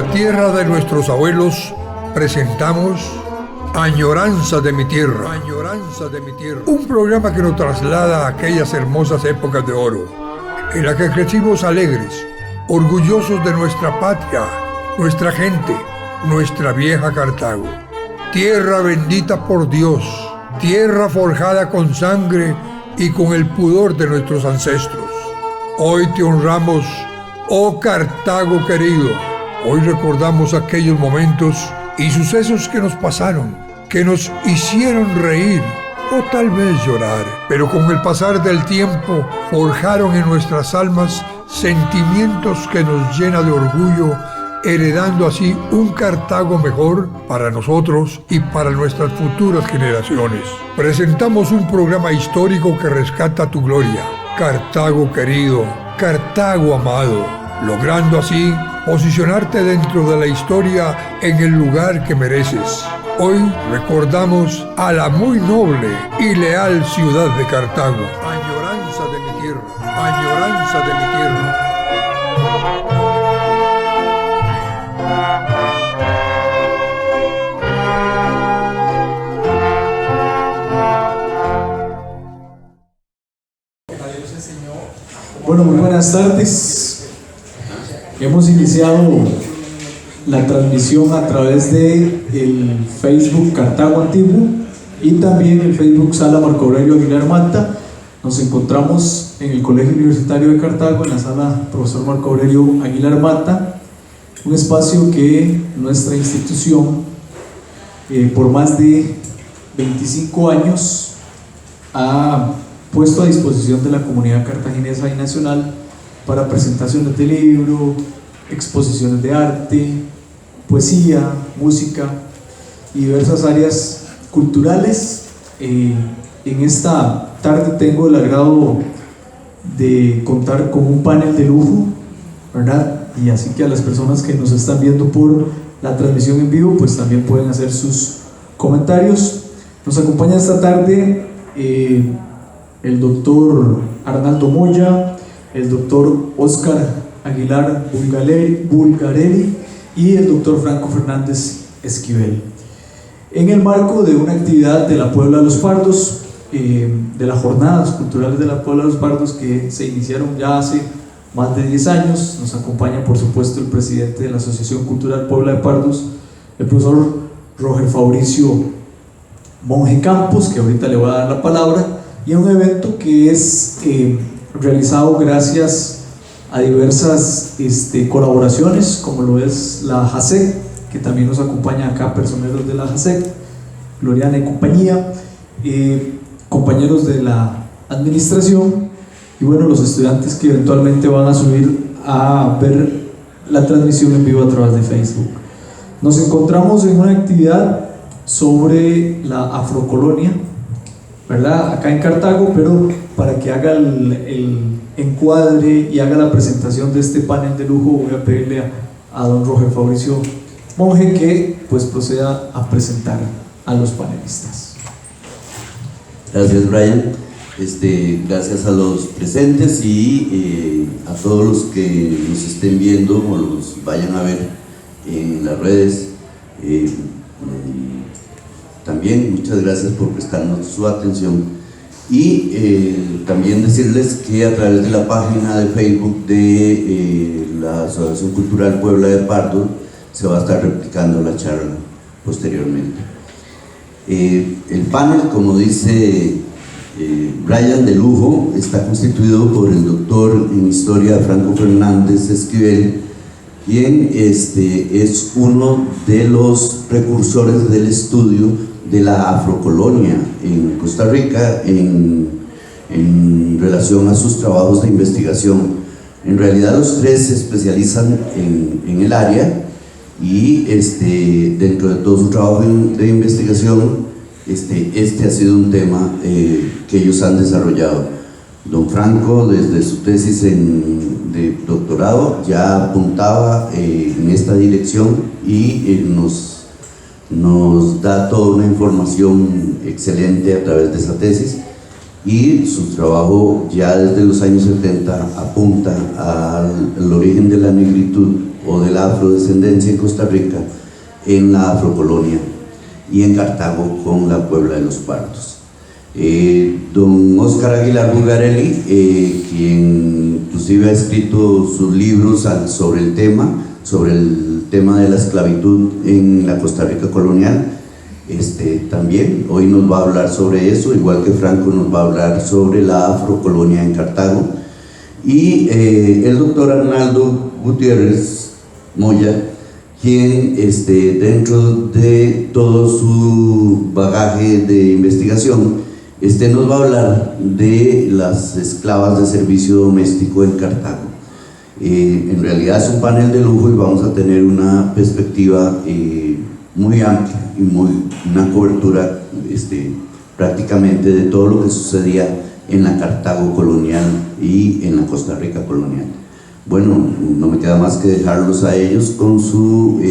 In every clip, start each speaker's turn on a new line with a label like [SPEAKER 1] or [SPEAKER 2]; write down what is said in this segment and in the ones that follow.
[SPEAKER 1] la tierra de nuestros abuelos, presentamos Añoranza de mi tierra. Añoranza de mi tierra. Un programa que nos traslada a aquellas hermosas épocas de oro, en la que crecimos alegres, orgullosos de nuestra patria, nuestra gente, nuestra vieja Cartago. Tierra bendita por Dios, tierra forjada con sangre y con el pudor de nuestros ancestros. Hoy te honramos, oh Cartago querido. Hoy recordamos aquellos momentos y sucesos que nos pasaron, que nos hicieron reír o tal vez llorar, pero con el pasar del tiempo forjaron en nuestras almas sentimientos que nos llena de orgullo, heredando así un Cartago mejor para nosotros y para nuestras futuras generaciones. Presentamos un programa histórico que rescata tu gloria, Cartago querido, Cartago amado, logrando así posicionarte dentro de la historia en el lugar que mereces. Hoy recordamos a la muy noble y leal ciudad de Cartago. Añoranza de mi tierra, añoranza de mi tierra.
[SPEAKER 2] Bueno, muy buenas tardes. Hemos iniciado la transmisión a través de el Facebook Cartago Antiguo y también el Facebook Sala Marco Aurelio Aguilar Mata. Nos encontramos en el Colegio Universitario de Cartago, en la sala Profesor Marco Aurelio Aguilar Mata, un espacio que nuestra institución por más de 25 años ha puesto a disposición de la comunidad cartaginesa y nacional para presentaciones de libro, exposiciones de arte, poesía, música y diversas áreas culturales. En esta tarde tengo el agrado de contar con un panel de lujo, ¿verdad? Y así que a las personas que nos están viendo por la transmisión en vivo, pues también pueden hacer sus comentarios. Nos acompaña esta tarde el doctor Arnaldo Moya, el doctor Óscar Aguilar Bulgarelli y el doctor Franco Fernández Esquivel, en el marco de una actividad de la Puebla de los Pardos, de las jornadas culturales de la Puebla de los Pardos que se iniciaron ya hace más de 10 años. Nos acompaña por supuesto el presidente de la Asociación Cultural Puebla de Pardos, el profesor Roger Fabricio Monje Campos, que ahorita le voy a dar la palabra, y un evento que es realizado gracias a diversas colaboraciones, como lo es la JASEC, que también nos acompaña acá personeros de la JASEC, Gloriana y compañía, compañeros de la administración y bueno, los estudiantes que eventualmente van a subir a ver la transmisión en vivo a través de Facebook. Nos encontramos en una actividad sobre la afrocolonia, ¿verdad? Acá en Cartago, pero para que haga el encuadre y haga la presentación de este panel de lujo, voy a pedirle a don Roger Fabricio Monje que pues proceda a presentar a los panelistas.
[SPEAKER 3] Gracias, Brian. Gracias a los presentes y a todos los que nos estén viendo o los vayan a ver en las redes. También muchas gracias por prestarnos su atención y también decirles que a través de la página de Facebook de la Asociación Cultural Puebla de Pardos se va a estar replicando la charla posteriormente. El panel, como dice Brian, de lujo, está constituido por el doctor en Historia Franco Fernández Esquivel, quien es uno de los precursores del estudio de la afrocolonia en Costa Rica en relación a sus trabajos de investigación. En realidad los tres se especializan en el área y dentro de todo su trabajo de investigación este ha sido un tema que ellos han desarrollado. Don Franco, desde su tesis de doctorado, ya apuntaba en esta dirección y nos da toda una información excelente a través de esa tesis, y su trabajo ya desde los años 70 apunta al origen de la negritud o de la afrodescendencia en Costa Rica en la afrocolonia y en Cartago con la Puebla de los Partos. Don Óscar Aguilar Bulgarelli, quien inclusive ha escrito sus libros sobre el tema de la esclavitud en la Costa Rica colonial, también hoy nos va a hablar sobre eso, igual que Franco nos va a hablar sobre la afrocolonia en Cartago. Y el doctor Arnaldo Gutiérrez Moya, quien dentro de todo su bagaje de investigación nos va a hablar de las esclavas de servicio doméstico en Cartago. En realidad es un panel de lujo y vamos a tener una perspectiva muy amplia y una cobertura prácticamente de todo lo que sucedía en la Cartago colonial y en la Costa Rica colonial. Bueno, no me queda más que dejarlos a ellos con sus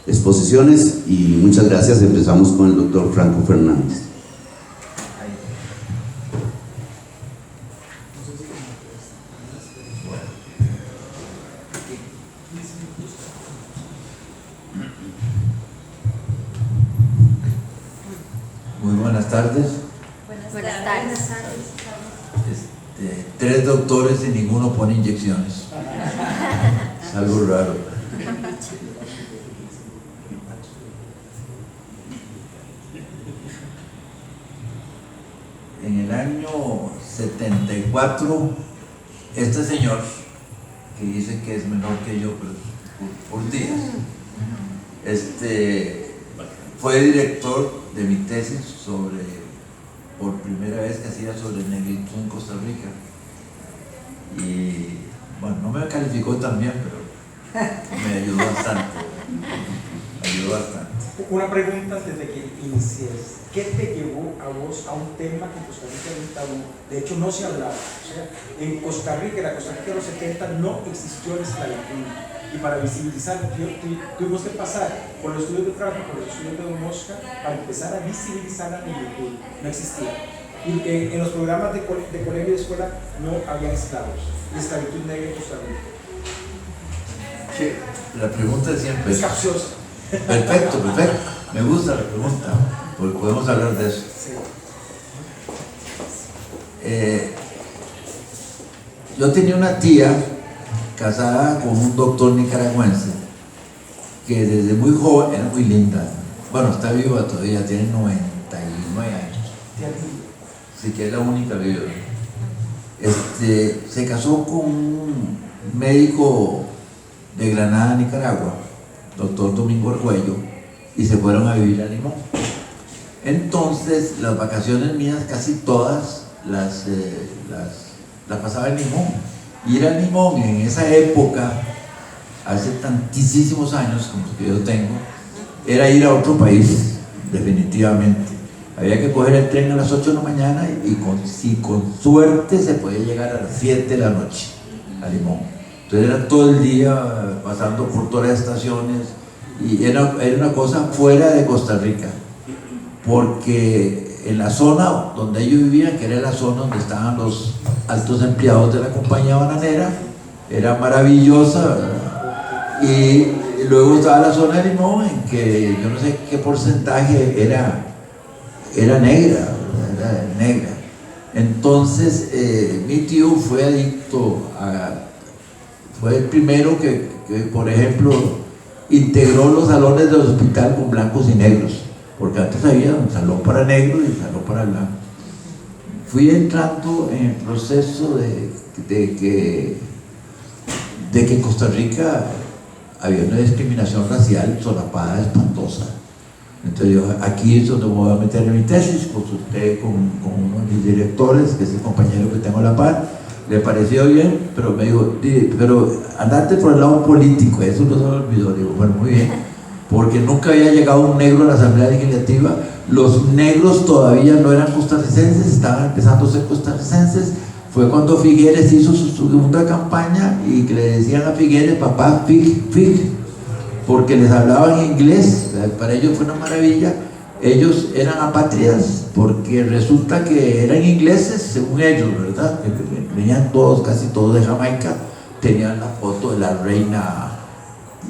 [SPEAKER 3] exposiciones y muchas gracias. Empezamos con el doctor Franco Fernández.
[SPEAKER 4] Muy buenas tardes.
[SPEAKER 5] Buenas tardes.
[SPEAKER 4] 3 doctores y ninguno pone inyecciones. Es algo raro. En el año 74, este señor, que dice que es menor que yo, pero por días, fue director de mi tesis por primera vez que hacía sobre negritud en Costa Rica. Y bueno, no me calificó tan bien, pero me ayudó bastante.
[SPEAKER 6] Una pregunta antes de que inicies. ¿Qué te llevó a vos a un tema que en Costa Rica era un tabú? De hecho, no se hablaba. O sea, en Costa Rica, la Costa Rica de los 70, no existió la esclavitud. Y para visibilizar, tuvimos que pasar por los estudios de Franco, por los estudios de Don Oscar, para empezar a visibilizar la negritud. No existía. Y en los programas de colegio y de escuela no había esclavos. La esclavitud negra en Costa Rica.
[SPEAKER 4] Sí, la pregunta es siempre.
[SPEAKER 6] Es capciosa.
[SPEAKER 4] Perfecto. Me gusta la pregunta, porque podemos hablar de eso.
[SPEAKER 6] Sí.
[SPEAKER 4] Yo tenía una tía casada con un doctor nicaragüense que desde muy joven era muy linda. Bueno, está viva todavía, tiene 99 años. Así que es la única viva. Se casó con un médico de Granada, Nicaragua, doctor Domingo Argüello, y se fueron a vivir a Limón. Entonces, las vacaciones mías casi todas las pasaba en Limón. Ir a Limón en esa época, hace tantísimos años como los que yo tengo, era ir a otro país, definitivamente. Había que coger el tren a las 8 de la mañana y con suerte se podía llegar a las 7 de la noche a Limón. Entonces era todo el día pasando por todas las estaciones y era una cosa fuera de Costa Rica, porque en la zona donde ellos vivían, que era la zona donde estaban los altos empleados de la compañía bananera, era maravillosa, ¿verdad? Y luego estaba la zona de Limón, en que yo no sé qué porcentaje era negra, ¿verdad? Era negra. Entonces mi tío fue adicto fue el primero que, por ejemplo, integró los salones del hospital con blancos y negros, porque antes había un salón para negros y un salón para blancos. Fui entrando en el proceso de que en Costa Rica había una discriminación racial solapada, espantosa. Entonces yo aquí es donde me voy a meter en mi tesis, consulté con uno de mis directores, que es el compañero que tengo a la par. Le pareció bien, pero me dijo, pero andate por el lado político, eso no se me olvidó. Digo, bueno, muy bien, porque nunca había llegado un negro a la Asamblea Legislativa. Los negros todavía no eran costarricenses, estaban empezando a ser costarricenses. Fue cuando Figueres hizo su segunda campaña y que le decían a Figueres, papá, Fig, porque les hablaban inglés. Para ellos fue una maravilla. Ellos eran apátridas porque resulta que eran ingleses, según ellos, ¿verdad? Que venían todos, casi todos de Jamaica, tenían la foto de la reina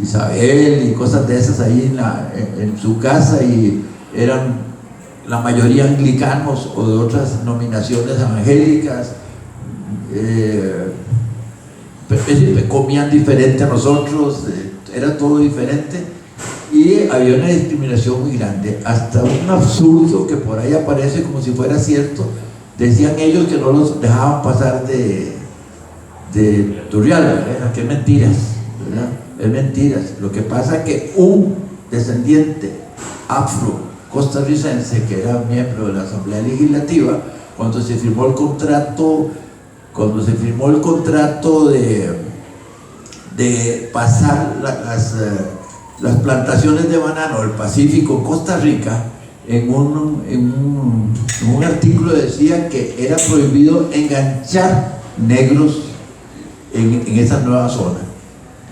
[SPEAKER 4] Isabel y cosas de esas ahí en su casa, y eran la mayoría anglicanos o de otras denominaciones evangélicas. Comían diferente a nosotros, era todo diferente, y había una discriminación muy grande, hasta un absurdo que por ahí aparece como si fuera cierto. Decían ellos que no los dejaban pasar de Turrialba, ¿verdad? Que mentiras, ¿verdad? Es mentiras. Lo que pasa es que un descendiente afro costarricense que era miembro de la Asamblea Legislativa, cuando se firmó el contrato de pasar las plantaciones de banano del Pacífico en Costa Rica, en un artículo decía que era prohibido enganchar negros en esa nueva zona,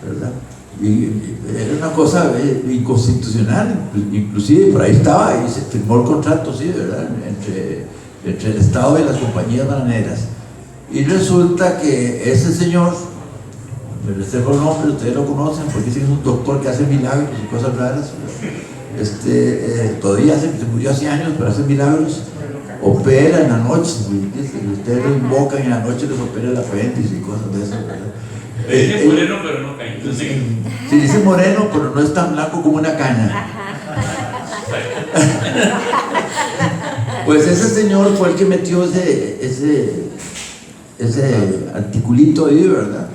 [SPEAKER 4] ¿verdad? Y era una cosa inconstitucional, inclusive por ahí estaba y se firmó el contrato, sí, ¿verdad? Entre el Estado y las compañías bananeras. Y resulta que ese señor, me reservo el nombre, ustedes lo conocen porque es un doctor que hace milagros y cosas raras, todavía se murió hace años, pero hace milagros, opera en la noche, ustedes lo invocan y en la noche les opera el apéndice y cosas de esas, ¿verdad?
[SPEAKER 7] Dice moreno, pero no cae.
[SPEAKER 4] Sí, dice moreno, pero no es tan blanco como una caña. Pues ese señor fue el que metió ese articulito ahí, ¿verdad?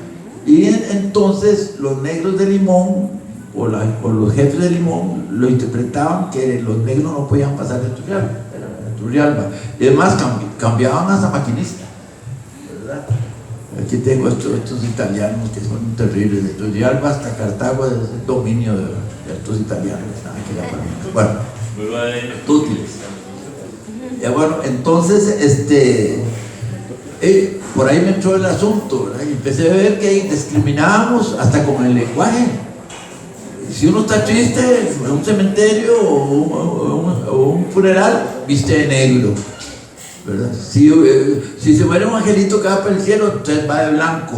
[SPEAKER 4] Y entonces los negros de Limón, o los jefes de Limón, lo interpretaban que los negros no podían pasar de Turrialba. Y además cambiaban hasta maquinista, ¿verdad? Aquí tengo estos italianos que son terribles, de Turrialba hasta Cartago es el dominio de estos italianos. Bueno, útiles. Bueno, entonces, por ahí me entró el asunto, ¿verdad? Y empecé a ver que discriminábamos hasta con el lenguaje. Si uno está triste en un cementerio o un funeral, viste de negro, ¿verdad? Si se muere un angelito que va para el cielo, entonces va de blanco.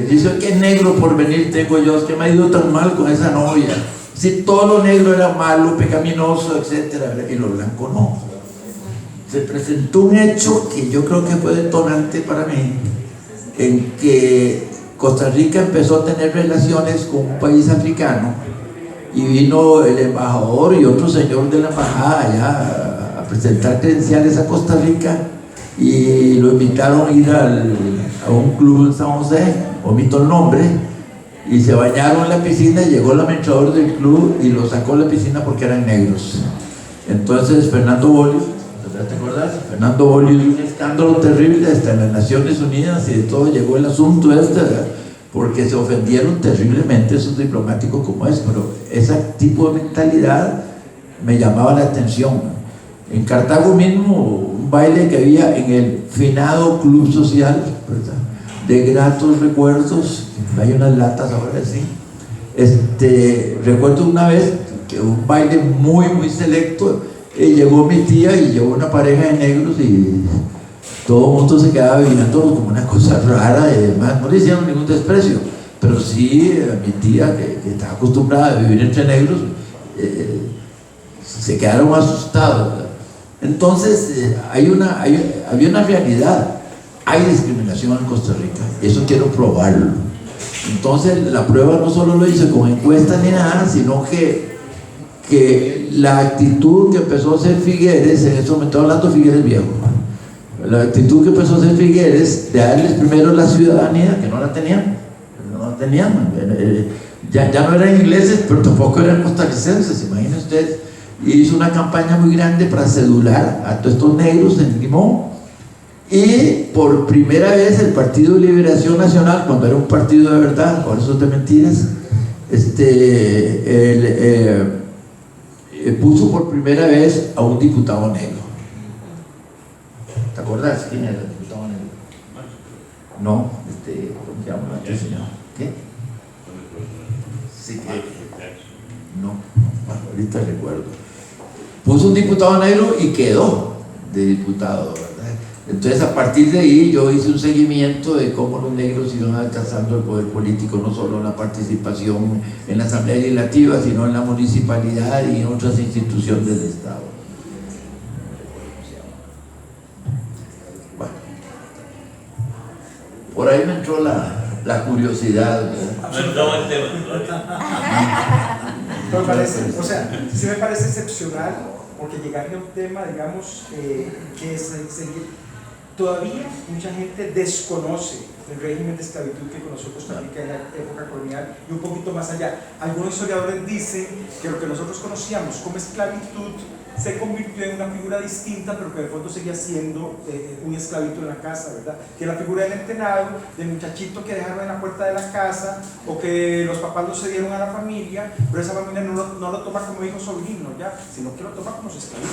[SPEAKER 4] Dice que negro por venir tengo yo, es que me ha ido tan mal con esa novia. Si todo lo negro era malo, pecaminoso, etcétera, y lo blanco no. Se presentó un hecho que yo creo que fue detonante para mí, en que Costa Rica empezó a tener relaciones con un país africano, y vino el embajador y otro señor de la embajada allá a presentar credenciales a Costa Rica, y lo invitaron a ir a un club en San José, omito el nombre, y se bañaron en la piscina, y llegó el administrador del club y lo sacó de la piscina porque eran negros. Entonces Fernando Bolio, ¿te acuerdas? Fernando Bolio, un escándalo terrible hasta en las Naciones Unidas y de todo llegó el asunto ¿verdad? Porque se ofendieron terriblemente esos diplomáticos como es, pero ese tipo de mentalidad me llamaba la atención. En Cartago mismo, un baile que había en el finado Club Social, ¿verdad? De gratos recuerdos, hay unas latas ahora sí. Recuerdo una vez que un baile muy muy selecto, llegó mi tía y llevó una pareja de negros y todo el mundo se quedaba viendo como una cosa rara, y además no le hicieron ningún desprecio, pero sí a mi tía que estaba acostumbrada a vivir entre negros, se quedaron asustados, ¿verdad? Entonces había una realidad, hay discriminación en Costa Rica, y eso quiero probarlo. Entonces la prueba no solo lo hice con encuestas ni nada, sino que la actitud que empezó a hacer Figueres, en ese momento hablando de Figueres viejo, la actitud que empezó a hacer Figueres de darles primero la ciudadanía, que no la tenían, ya no eran ingleses, pero tampoco eran costarricenses, imagínense ustedes, y hizo una campaña muy grande para cedular a todos estos negros en Limón, y por primera vez el Partido de Liberación Nacional, cuando era un partido de verdad, ahora eso es de mentiras, puso por primera vez a un diputado negro. ¿Te acuerdas quién era el diputado negro? No, ¿cómo se llama este señor? ¿Qué? Sí, no, bueno, ahorita recuerdo. Puso un diputado negro y quedó de diputado, ¿verdad? Entonces, a partir de ahí, yo hice un seguimiento de cómo los negros iban alcanzando el poder político, no solo en la participación en la Asamblea Legislativa, sino en la municipalidad y en otras instituciones del Estado. Bueno, por ahí me entró la curiosidad.
[SPEAKER 7] No entramos en tema.
[SPEAKER 6] No me parece, o sea, sí me parece excepcional, porque llegar a un tema, digamos, que todavía mucha gente desconoce el régimen de esclavitud que conoció Costa Rica en la época colonial y un poquito más allá. Algunos historiadores dicen que lo que nosotros conocíamos como esclavitud se convirtió en una figura distinta, pero que en el fondo seguía siendo un esclavito en la casa, ¿verdad? Que la figura del entenado, del muchachito que dejaron en la puerta de la casa, o que los papás lo cedieron a la familia, pero esa familia no lo toma como hijo sobrino, ¿ya? Sino que lo toma como su esclavito.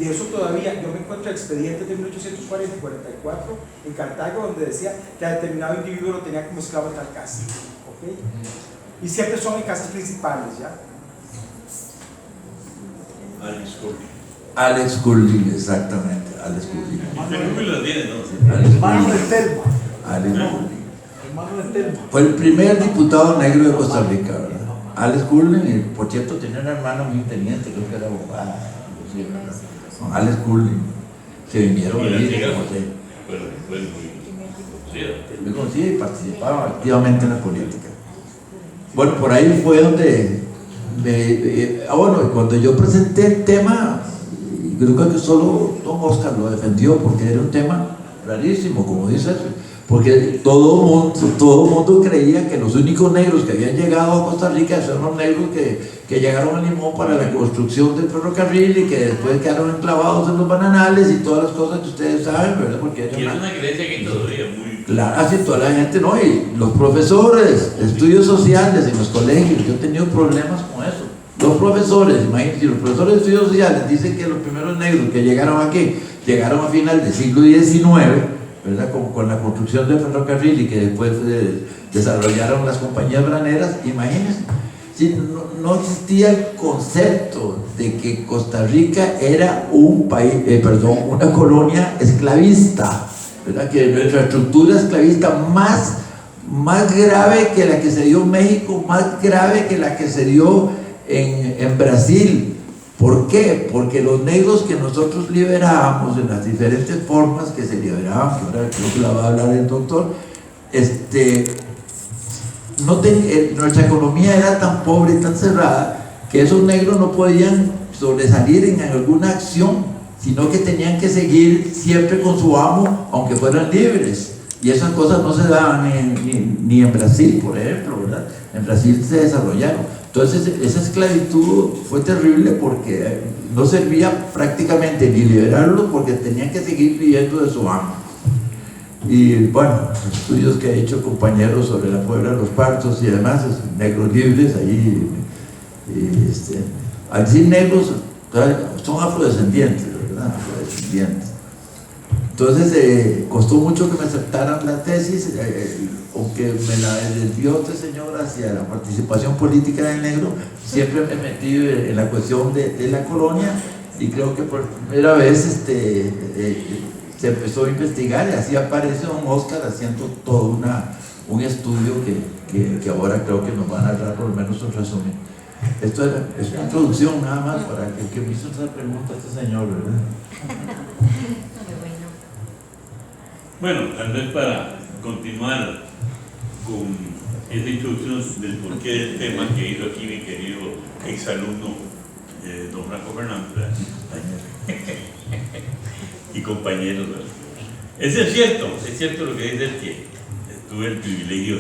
[SPEAKER 6] Y eso todavía, yo me encuentro expedientes de 1840 y 44 en Cartago, donde decía que a determinado individuo lo tenía como esclavo en tal casa, ¿ok? Y siempre son en casas principales, ¿ya?
[SPEAKER 4] Alex Curling, exactamente, Alex Curling.
[SPEAKER 7] Lo tiene, ¿no?
[SPEAKER 6] Hermano de Telma.
[SPEAKER 4] Alex Curling.
[SPEAKER 6] Hermano de Telma.
[SPEAKER 4] Fue el primer diputado negro de Costa Rica, ¿verdad? Alex Curling, y por cierto tenía una hermana muy teniente, creo que era abogada, sí, ¿verdad? No, Alex Curling. Se vinieron a vivir, como se... Muy conocido y participaba activamente en la política. Bueno, por ahí fue donde... bueno, cuando yo presenté el tema, creo que solo don Oscar lo defendió, porque era un tema rarísimo, como dices, porque todo mundo creía que los únicos negros que habían llegado a Costa Rica eran los negros que llegaron a Limón para la construcción del ferrocarril y que después quedaron enclavados en los bananales y todas las cosas que ustedes saben, ¿verdad? Porque
[SPEAKER 7] y es una creencia que todavía muy...
[SPEAKER 4] Claro, así toda la gente, ¿no? Y los profesores, estudios sociales en los colegios, yo he tenido problemas con eso. Los profesores, imagínense, los profesores de estudios sociales dicen que los primeros negros que llegaron aquí, llegaron a final del siglo XIX, ¿verdad? Como con la construcción del ferrocarril y que después desarrollaron las compañías graneras. Imagínense, si no existía el concepto de que Costa Rica era un país, una colonia esclavista, ¿verdad? Que nuestra estructura esclavista más grave que la que se dio en México, más grave que la que se dio en Brasil. ¿Por qué? Porque los negros que nosotros liberábamos en las diferentes formas que se liberaban, que ahora creo que la va a hablar el doctor, nuestra economía era tan pobre y tan cerrada que esos negros no podían sobresalir en alguna acción, sino que tenían que seguir siempre con su amo, aunque fueran libres. Y esas cosas no se daban ni en Brasil, por ejemplo, ¿verdad? En Brasil se desarrollaron. Entonces, esa esclavitud fue terrible porque no servía prácticamente ni liberarlos, porque tenían que seguir viviendo de su amo. Y bueno, estudios que he hecho compañeros sobre la Puebla, los partos y demás, negros libres, ahí, al decir negros, son afrodescendientes, ¿verdad? Afrodescendientes. Entonces, costó mucho que me aceptaran la tesis, aunque me la desvió este señor hacia la participación política del negro. Siempre me metí en la cuestión de la colonia, y creo que por primera vez se empezó a investigar, y así aparece don Oscar haciendo todo un estudio que ahora creo que nos va a narrar por lo menos un resumen. Esto es una introducción nada más para que me hizo esa pregunta este señor, ¿verdad?
[SPEAKER 7] Bueno, tal vez para continuar con esta introducción del porqué del tema que hizo aquí mi querido exalumno don Franco Fernández y compañeros. Eso es cierto lo que dice él, que tuve el privilegio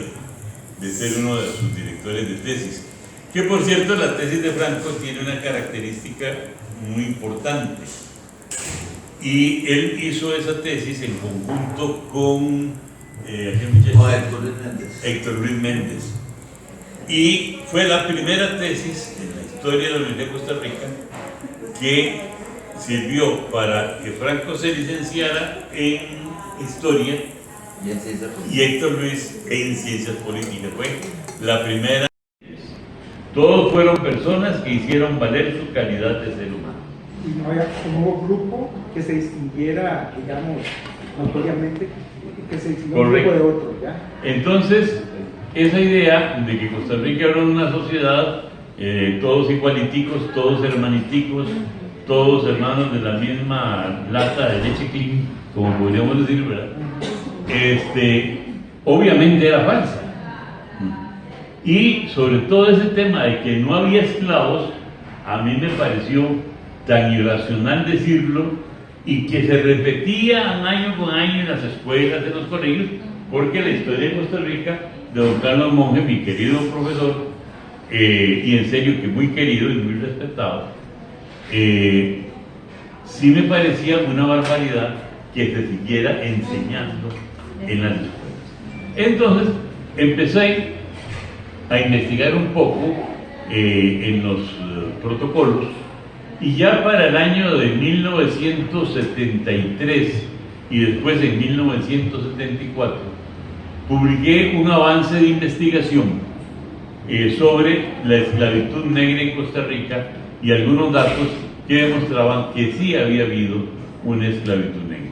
[SPEAKER 7] de ser uno de sus directores de tesis, que por cierto la tesis de Franco tiene una característica muy importante, y él hizo esa tesis en conjunto con Héctor Luis Méndez, y fue la primera tesis en la historia de la Universidad de Costa Rica que sirvió para que Franco se licenciara en Historia y Héctor Luis en Ciencias Políticas. Fue la primera. Todos fueron personas que hicieron valer su calidad de ser humano.
[SPEAKER 6] Y no hubo grupo que se distinguiera, digamos, notoriamente que se hicieron un
[SPEAKER 7] Correcto.
[SPEAKER 6] grupo de otros, ¿ya?
[SPEAKER 7] Entonces, esa idea de que Costa Rica era una sociedad, todos igualiticos, todos hermaniticos, todos hermanos de la misma lata de leche clean, como podríamos decir, ¿verdad? Obviamente era falsa. Y sobre todo ese tema de que no había esclavos, a mí me pareció tan irracional decirlo, y que se repetía año con año en las escuelas, en los colegios, porque la historia de Costa Rica, de don Carlos Monge, mi querido profesor, y en serio que muy querido y muy respetado, sí me parecía una barbaridad que se siguiera enseñando en las escuelas. Entonces empecé a investigar un poco en los protocolos, y ya para el año de 1973 y después en 1974 publiqué un avance de investigación sobre la esclavitud negra en Costa Rica y algunos datos que demostraban que sí había habido una esclavitud negra.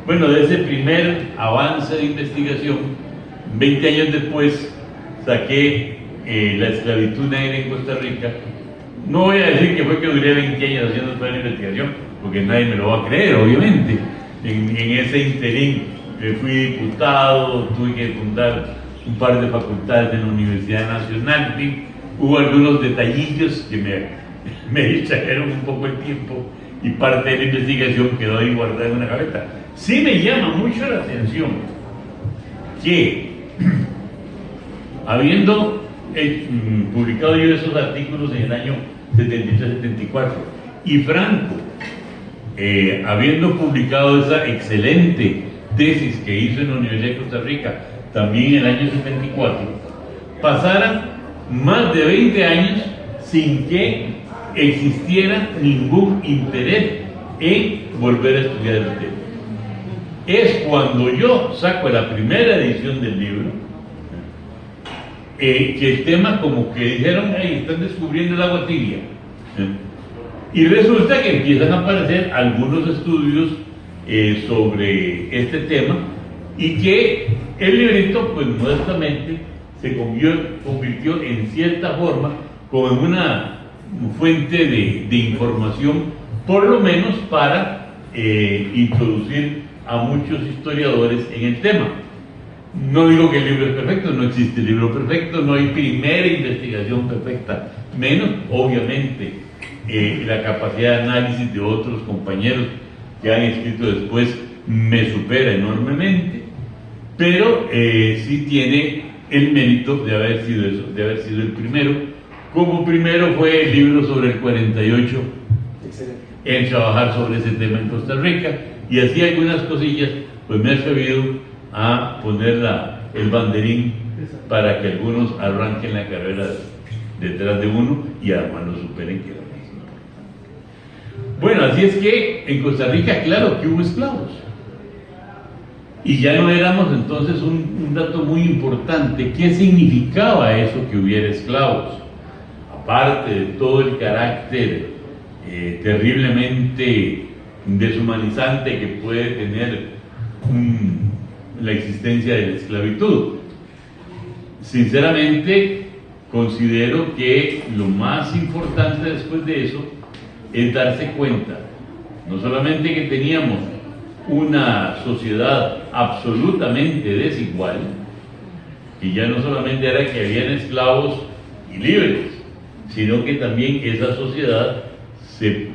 [SPEAKER 7] Bueno, de ese primer avance de investigación, 20 años después saqué la esclavitud negra en Costa Rica. No voy a decir que fue que duré 20 años haciendo toda la investigación, porque nadie me lo va a creer, obviamente. En ese interín fui diputado, tuve que fundar un par de facultades en la Universidad Nacional, en fin, hubo algunos detallillos que me distrajeron un poco el tiempo y parte de la investigación quedó ahí guardada en una gaveta. Sí me llama mucho la atención que, habiendo publicado yo esos artículos en el año 73-74 y Franco, habiendo publicado esa excelente tesis que hizo en la Universidad de Costa Rica también en el año 74, pasaran más de 20 años sin que existiera ningún interés en volver a estudiar el tema. Es cuando yo saco la primera edición del libro, que el tema como que dijeron, ahí están descubriendo el agua tibia. Y resulta que empiezan a aparecer algunos estudios sobre este tema, y que el librito, pues modestamente, se convirtió en cierta forma como en una fuente de información, por lo menos para introducir a muchos historiadores en el tema. No digo que el libro es perfecto, no existe el libro perfecto, no hay primera investigación perfecta, menos obviamente la capacidad de análisis de otros compañeros que han escrito después me supera enormemente, pero sí tiene el mérito de haber sido eso, de haber sido el primero. Como primero fue el libro sobre el 48,
[SPEAKER 6] Excelente.
[SPEAKER 7] en trabajar sobre ese tema en Costa Rica, y así algunas cosillas, pues me ha servido a poner el banderín para que algunos arranquen la carrera detrás de uno y además lo superen, que era más. Bueno, así es que en Costa Rica, claro que hubo esclavos, y ya no éramos entonces un dato muy importante. ¿Qué significaba eso que hubiera esclavos? Aparte de todo el carácter terriblemente deshumanizante que puede tener la existencia de la esclavitud. Sinceramente, considero que lo más importante después de eso es darse cuenta, no solamente que teníamos una sociedad absolutamente desigual, que ya no solamente era que habían esclavos y libres, sino que también esa sociedad se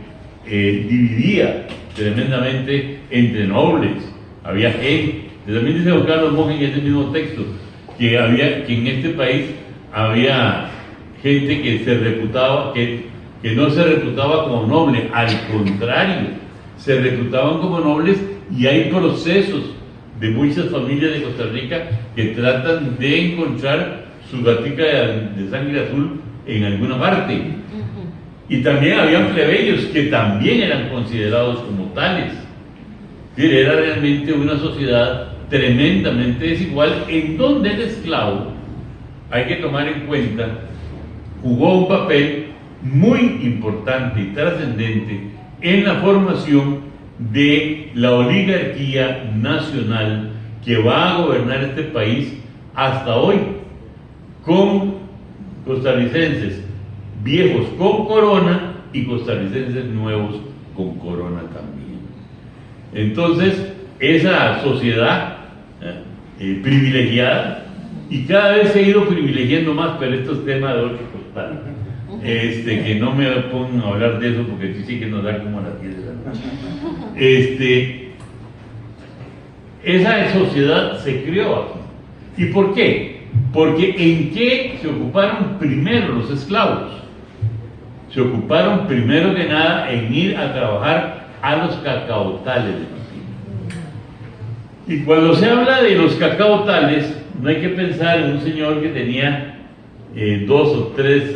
[SPEAKER 7] dividía tremendamente entre nobles. Había gente, también dice don Carlos Monge en ese mismo texto, que en este país había gente que se reputaba, que no se reputaba como noble, al contrario, se reputaban como nobles, y hay procesos de muchas familias de Costa Rica que tratan de encontrar su gatica de sangre azul en alguna parte. Y también habían plebeyos que también eran considerados como tales. Era realmente una sociedad tremendamente desigual, en donde el esclavo, hay que tomar en cuenta, jugó un papel muy importante y trascendente en la formación de la oligarquía nacional que va a gobernar este país hasta hoy, con costarricenses viejos con corona y costarricenses nuevos con corona también. Entonces, esa sociedad privilegiada, y cada vez se ha ido privilegiando más, pero estos temas de otro costal, que no me pongan a hablar de eso porque sí que nos da como a las 10 de la noche. Esa sociedad se creó aquí. ¿Y por qué? Porque ¿en qué se ocuparon primero los esclavos? Se ocuparon primero que nada en ir a trabajar a los cacaotales de Matina. Y cuando se habla de los cacaotales, no hay que pensar en un señor que tenía 2 o 3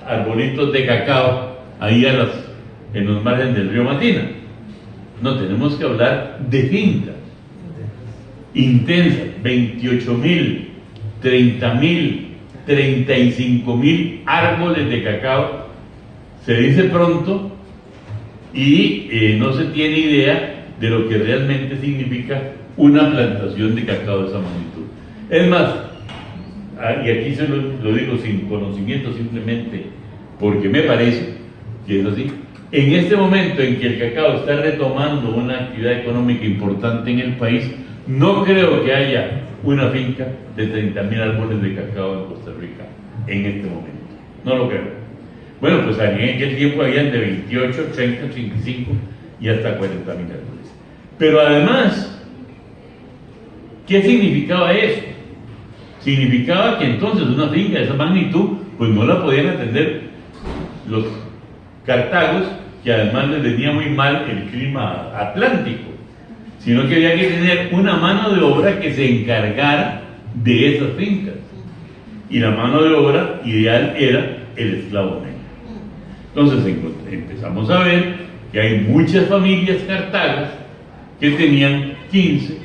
[SPEAKER 7] arbolitos de cacao ahí en los márgenes del río Matina. No, tenemos que hablar de fincas intensas, 28.000, 30.000, 35.000 árboles de cacao, se dice pronto, y no se tiene idea de lo que realmente significa una plantación de cacao de esa magnitud. Es más, y aquí se lo digo sin conocimiento, simplemente porque me parece que es así, en este momento en que el cacao está retomando una actividad económica importante en el país, no creo que haya una finca de 30.000 árboles de cacao en Costa Rica en este momento. No lo creo. Bueno, pues en aquel tiempo habían de 28, 30, 35 y hasta 40.000 árboles. Pero además, ¿qué significaba eso? Significaba que entonces una finca de esa magnitud, pues no la podían atender los cartagos, que además les venía muy mal el clima atlántico, sino que había que tener una mano de obra que se encargara de esas fincas. Y la mano de obra ideal era el esclavo negro. Entonces empezamos a ver que hay muchas familias cartagas que tenían 15,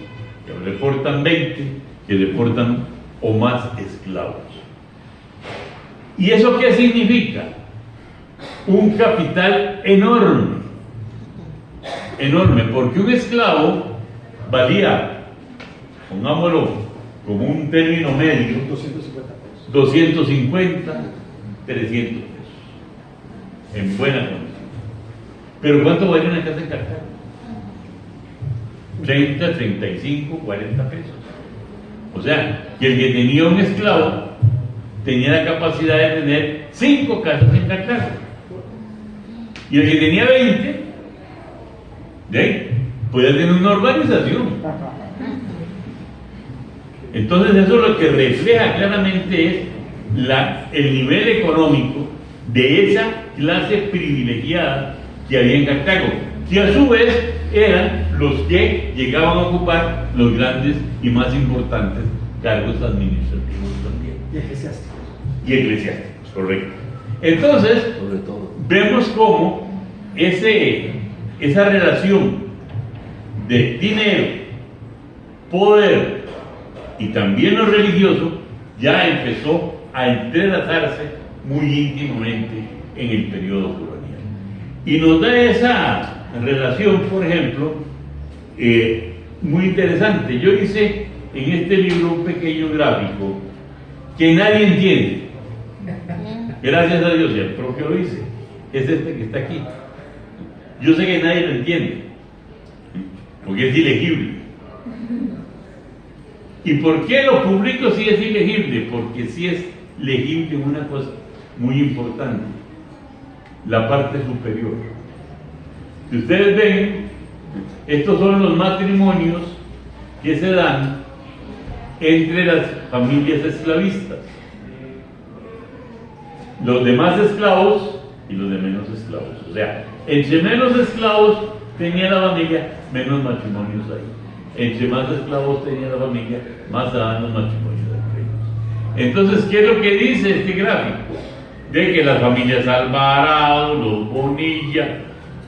[SPEAKER 7] que reportan 20, que reportan o más esclavos. ¿Y eso qué significa? Un capital enorme, enorme, porque un esclavo valía, pongámoslo como un término medio, 250, 300 pesos, en buena condición. Pero ¿cuánto valía una casa en Cartago? 30, 35, 40 pesos. O sea, que el que tenía un esclavo tenía la capacidad de tener 5 casas en Cartago. Y el que tenía 20, de ahí, podía tener una urbanización. Entonces eso lo que refleja claramente es el nivel económico de esa clase privilegiada que había en Cartago, que a su vez eran los que llegaban a ocupar los grandes y más importantes cargos administrativos también. Y eclesiásticos, correcto. Entonces, vemos cómo esa relación de dinero, poder y también lo religioso ya empezó a entrelazarse muy íntimamente en el periodo colonial. Y nos da esa relación, por ejemplo, muy interesante. Yo hice en este libro un pequeño gráfico que nadie entiende. Gracias a Dios, y al propio lo hice. Es este que está aquí. Yo sé que nadie lo entiende, porque es ilegible. ¿Y por qué lo publico si es ilegible? Porque sí es legible una cosa muy importante, la parte superior. Si ustedes ven, estos son los matrimonios que se dan entre las familias esclavistas. Los de más esclavos y los de menos esclavos. O sea, entre menos esclavos tenía la familia, menos matrimonios hay. Entre más esclavos tenía la familia, más daban los matrimonios entre ellos. Entonces, ¿qué es lo que dice este gráfico? De que las familias Alvarado, los Bonilla,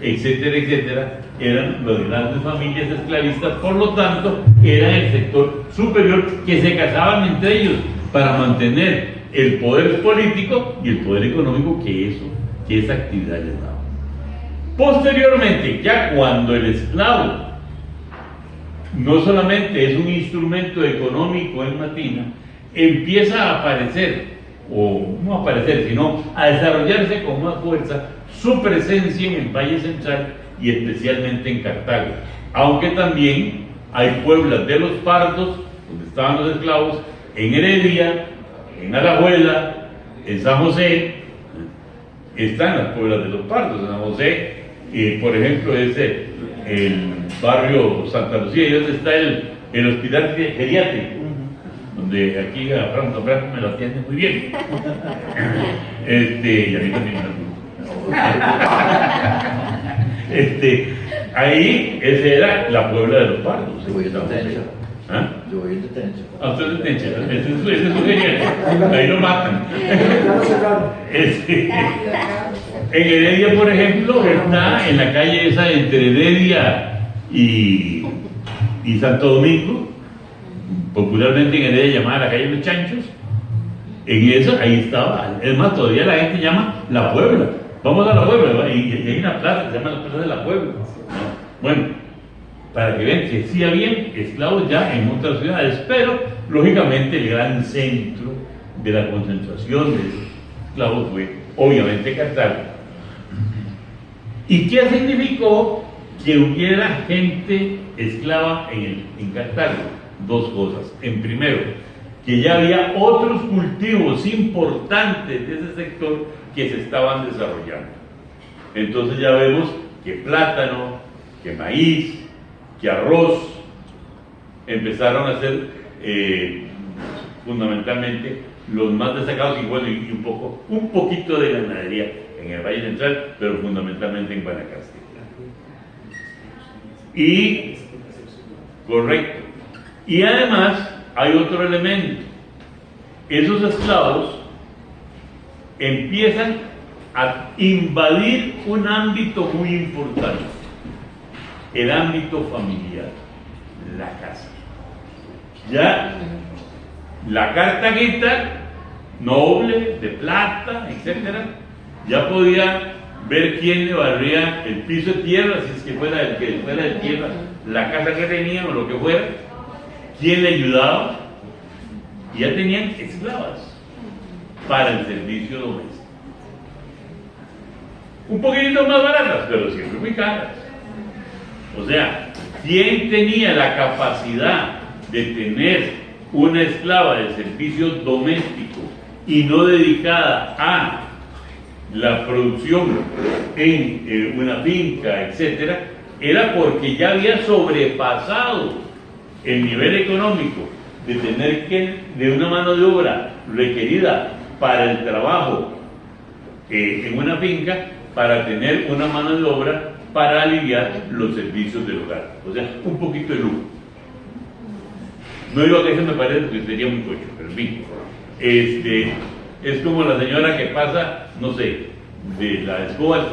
[SPEAKER 7] etcétera, etcétera, eran las grandes familias esclavistas, por lo tanto, eran el sector superior que se casaban entre ellos para mantener el poder político y el poder económico que esa actividad les daba. Posteriormente, ya cuando el esclavo no solamente es un instrumento económico en Matina, empieza a aparecer, o no a aparecer, sino a desarrollarse con más fuerza su presencia en el Valle Central y especialmente en Cartago, aunque también hay pueblos de los pardos, donde estaban los esclavos, en Heredia, en Alajuela, en San José, están las pueblas de los pardos. En San José, por ejemplo, es el barrio Santa Lucía, y donde está el hospital geriátrico, donde aquí a Franco me lo atiende muy bien. Y a mí también ahí, esa era la puebla de los pardos.
[SPEAKER 4] Yo voy de Tencha.
[SPEAKER 7] ¿Ah?
[SPEAKER 4] Yo voy de Tencha.
[SPEAKER 7] Ah, usted es de Tencha, ese es su geriátrico, ahí lo matan. En Heredia, por ejemplo, está en la calle esa entre Heredia y Santo Domingo, popularmente en Heredia llamada la calle de los Chanchos. En eso, ahí estaba. Es más, todavía la gente llama La Puebla. Vamos a La Puebla, ¿verdad? Y hay una plaza que se llama la Plaza de La Puebla. Bueno, para que vean que sí habían esclavos ya en otras ciudades, pero lógicamente el gran centro de la concentración de esclavos fue obviamente Cartago. ¿Y qué significó que hubiera gente esclava en Cartago? Dos cosas. En primero, que ya había otros cultivos importantes de ese sector que se estaban desarrollando. Entonces ya vemos que plátano, que maíz, que arroz empezaron a ser fundamentalmente los más destacados, y bueno, y un poquito de ganadería en el Valle Central, pero fundamentalmente en Guanacaste. Y correcto. Y además hay otro elemento. Esos esclavos empiezan a invadir un ámbito muy importante, el ámbito familiar, la casa. Ya la cartaguita noble, de plata, etcétera, ya podía ver quién le barría el piso de tierra, si es que fuera de tierra la casa que tenía o lo que fuera, quién le ayudaba, y ya tenían esclavas para el servicio doméstico. Un poquitito más baratas, pero siempre muy caras. O sea, ¿quién tenía la capacidad de tener una esclava de servicio doméstico y no dedicada a la producción en una finca, etcétera? Era porque ya había sobrepasado el nivel económico de tener de una mano de obra requerida para el trabajo en una finca, para tener una mano de obra para aliviar los servicios del hogar. O sea, un poquito de lujo. No digo que eso me parece porque sería muy coche, pero en fin. Es como la señora que pasa, no sé, de la escoba al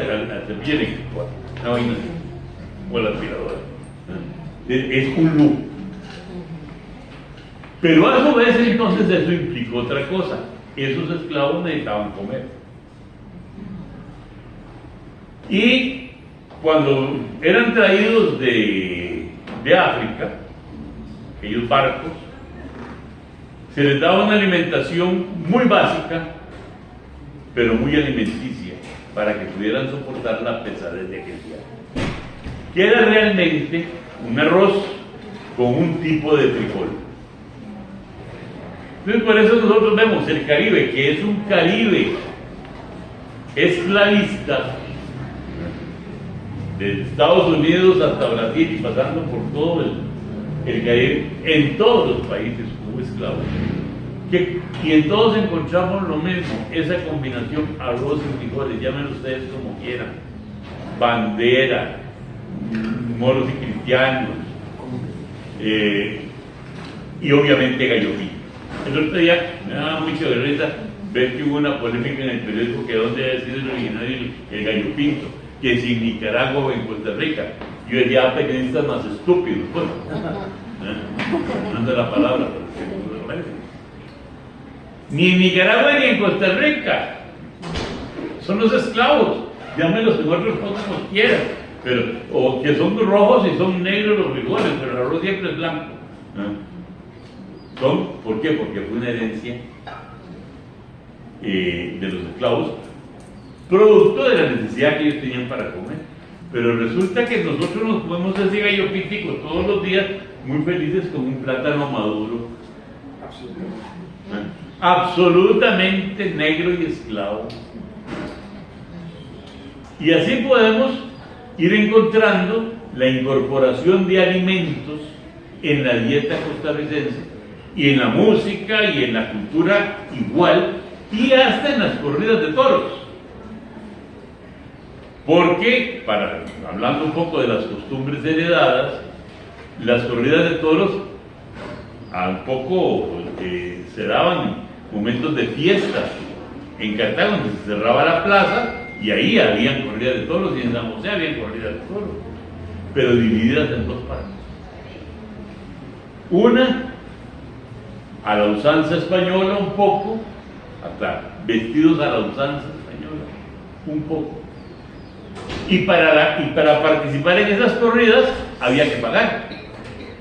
[SPEAKER 7] cepillo eléctrico, no, o la aspiradora. Es un lujo. Pero a su vez entonces eso implicó otra cosa. Esos esclavos necesitaban comer. Y cuando eran traídos de África, aquellos barcos, se les daba una alimentación muy básica, pero muy alimenticia, para que pudieran soportar la pesadez de aquel viaje. Que era realmente un arroz con un tipo de frijol. Entonces, por eso nosotros vemos el Caribe, que es un Caribe esclavista, de Estados Unidos hasta Brasil y pasando por todo el Caribe, en todos los países hubo esclavos. Y en todos encontramos lo mismo, esa combinación arroz y frijoles, llamen ustedes como quieran, bandera, moros y cristianos, y obviamente gallo pinto. El otro día me daba mucha risa ver que hubo una polémica en el periódico que dónde había sido el originario el gallo pinto, que si en Nicaragua o en Costa Rica. Yo decía, pequeñistas más estúpidos, pues. No anda la palabra, pero no parece. Ni en Nicaragua ni en Costa Rica. Son los esclavos. llámelos en otros fondos como quieran, pero, o que son rojos y son negros los frijoles, pero el arroz siempre es blanco. ¿Por qué? Porque fue una herencia de los esclavos, producto de la necesidad que ellos tenían para comer. Pero resulta que nosotros nos comemos ese gallo pítico todos los días, muy felices con un plátano maduro, absolutamente negro y esclavo. Y así podemos ir encontrando la incorporación de alimentos en la dieta costarricense, y en la música, y en la cultura igual, y hasta en las corridas de toros. Porque, hablando un poco de las costumbres heredadas, las corridas de toros un poco se daban momentos de fiesta. En Cartago se cerraba la plaza y ahí habían corridas de toros, y en San José habían corridas de toros, pero divididas en dos partes. Una a la usanza española un poco, hasta vestidos a la usanza española un poco. Y para participar en esas corridas había que pagar.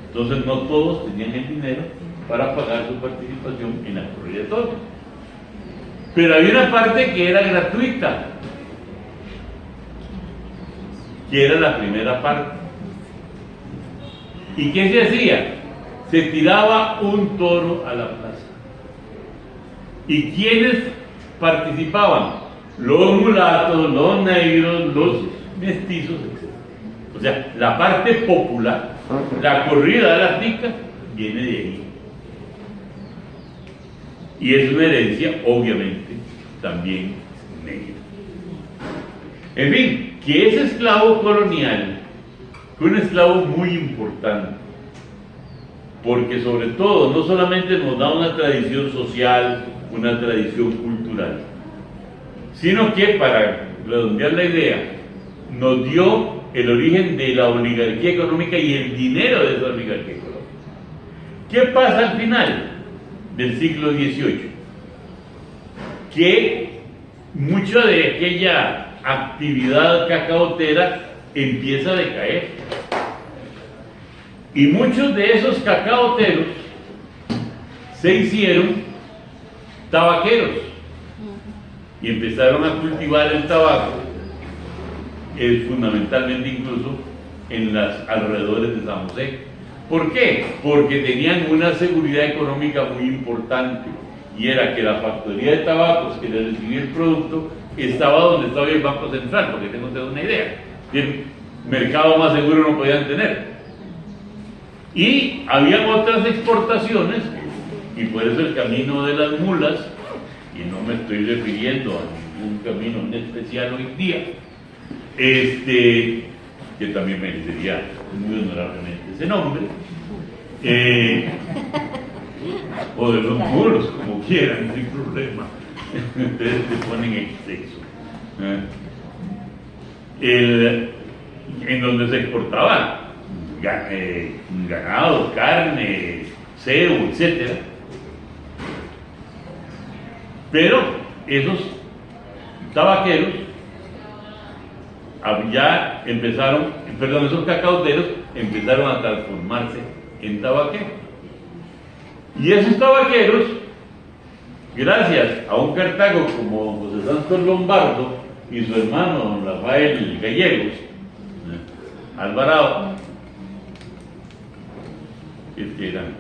[SPEAKER 7] Entonces no todos tenían el dinero para pagar su participación en la corrida de toros. Pero había una parte que era gratuita, que era la primera parte. ¿Y qué se hacía? Se tiraba un toro a la plaza. ¿Y quiénes participaban? Los mulatos, los negros, los mestizos, etc. O sea, la parte popular, la corrida de las ticas, viene de ahí. Y es una herencia, obviamente, también negra. En fin, que ese esclavo colonial fue un esclavo muy importante, porque sobre todo no solamente nos da una tradición social, una tradición cultural, sino que, para redondear la idea, nos dio el origen de la oligarquía económica y el dinero de esa oligarquía económica. ¿Qué pasa al final del siglo XVIII? Que mucha de aquella actividad cacaotera empieza a decaer, y muchos de esos cacaoteros se hicieron tabaqueros y empezaron a cultivar el tabaco, fundamentalmente incluso en los alrededores de San José. ¿Por qué? Porque tenían una seguridad económica muy importante, y era que la factoría de tabacos que le recibía el producto estaba donde estaba el Banco Central, porque tengo ustedes una idea. El mercado más seguro no podían tener. Y habían otras exportaciones, y por eso el camino de las mulas, y no me estoy refiriendo a ningún camino en especial hoy día, que también merecería muy honorablemente ese nombre, o de los mulos, como quieran, sin problema. Ustedes se ponen exceso. En donde se exportaba ganado, carne, cebo, etc. Pero esos tabaqueros ya empezaron, esos cacaoteros empezaron a transformarse en tabaqueros. Y esos tabaqueros, gracias a un Cartago como don José Santos Lombardo y su hermano don Rafael Gallegos Alvarado, que eran,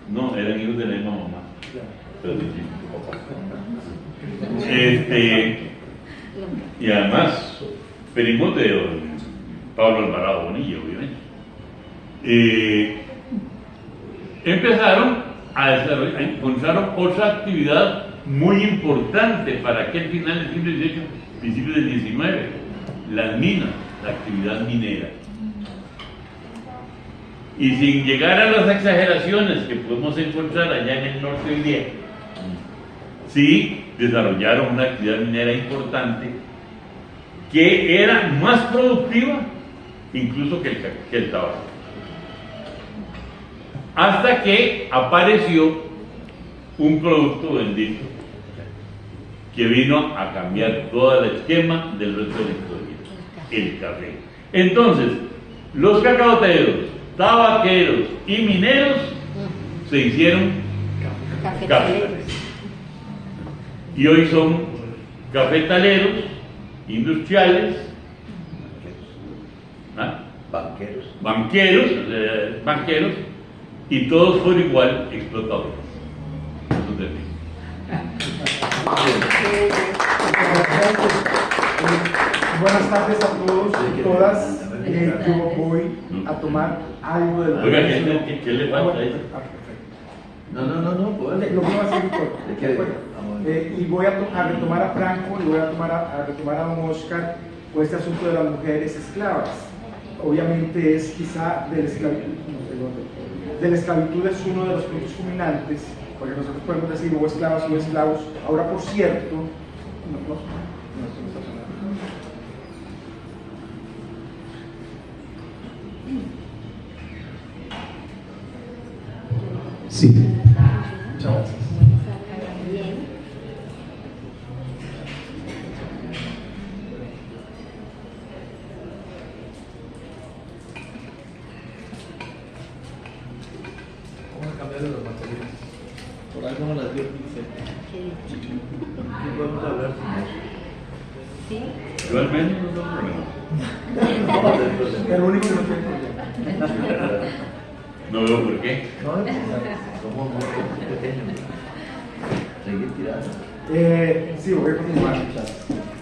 [SPEAKER 7] no, eran hijos de la misma mamá, pero y además primos de don Pablo Alvarado Bonilla, obviamente. Empezaron encontraron otra actividad muy importante para aquel final del siglo XVIII, principio del XIX, las minas, la actividad minera. Y sin llegar a las exageraciones que podemos encontrar allá en el norte hoy día, sí desarrollaron una actividad minera importante que era más productiva incluso que el tabaco. Hasta que apareció un producto bendito que vino a cambiar todo el esquema del resto de la historia, el café. Entonces, los cacaoteros, tabaqueros y mineros se hicieron cafetaleros. Y hoy son cafetaleros, industriales, banqueros, y todos por igual explotadores.
[SPEAKER 6] Buenas tardes a todos y todas. Yo voy a tomar algo de la...
[SPEAKER 7] Oiga, ¿qué le falta ahí?
[SPEAKER 4] No,
[SPEAKER 6] Lo que va a hacer y voy a retomar a Franco y voy a retomar a don Oscar con este asunto de las mujeres esclavas. Obviamente es quizá de la esclavitud es uno de los puntos culminantes, porque nosotros podemos decir hubo esclavas, hubo esclavos. Ahora, por cierto,
[SPEAKER 2] Sí.
[SPEAKER 6] muchas gracias.
[SPEAKER 2] Vamos a cambiar los materiales. Por algo no las dio ¿qué podemos hablar?
[SPEAKER 5] ¿Sí?
[SPEAKER 7] Yo al menos no tengo problema.
[SPEAKER 6] El único que no tiene problema.
[SPEAKER 7] No veo por qué.
[SPEAKER 4] Somos muy pequeños. Seguir tirando.
[SPEAKER 6] Sí, voy a continuar.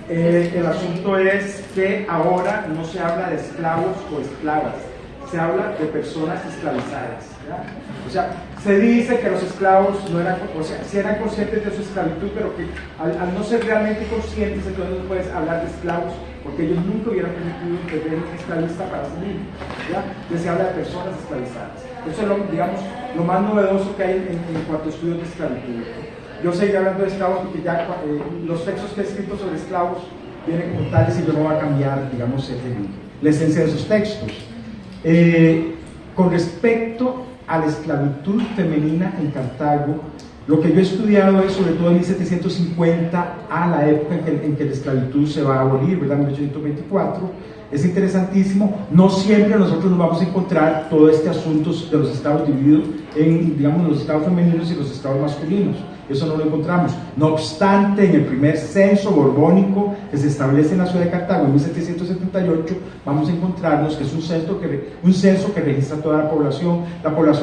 [SPEAKER 6] El asunto es que ahora no se habla de esclavos o esclavas, se habla de personas esclavizadas, ¿ya? O sea, se dice que los esclavos no eran, o sea, sí eran conscientes de su esclavitud, pero que al no ser realmente conscientes, entonces no puedes hablar de esclavos, porque ellos nunca hubieran permitido tener un esclavista para sí mismos, ¿ya? Entonces se habla de personas esclavizadas. Eso es lo más novedoso que hay en cuanto a estudios de esclavitud. Yo seguiré hablando de esclavos porque ya los textos que he escrito sobre esclavos vienen como tales y yo no voy a cambiar, digamos, la esencia de esos textos. Con respecto a la esclavitud femenina en Cartago, lo que yo he estudiado es sobre todo en 1750, a la época en que la esclavitud se va a abolir, ¿verdad? 1824. Es interesantísimo. No siempre nosotros nos vamos a encontrar todo este asunto de los esclavos divididos en, digamos, los esclavos femeninos y los esclavos masculinos. Eso no lo encontramos. No obstante, en el primer censo borbónico que se establece en la ciudad de Cartago en 1778, vamos a encontrarnos que es un censo que registra toda la población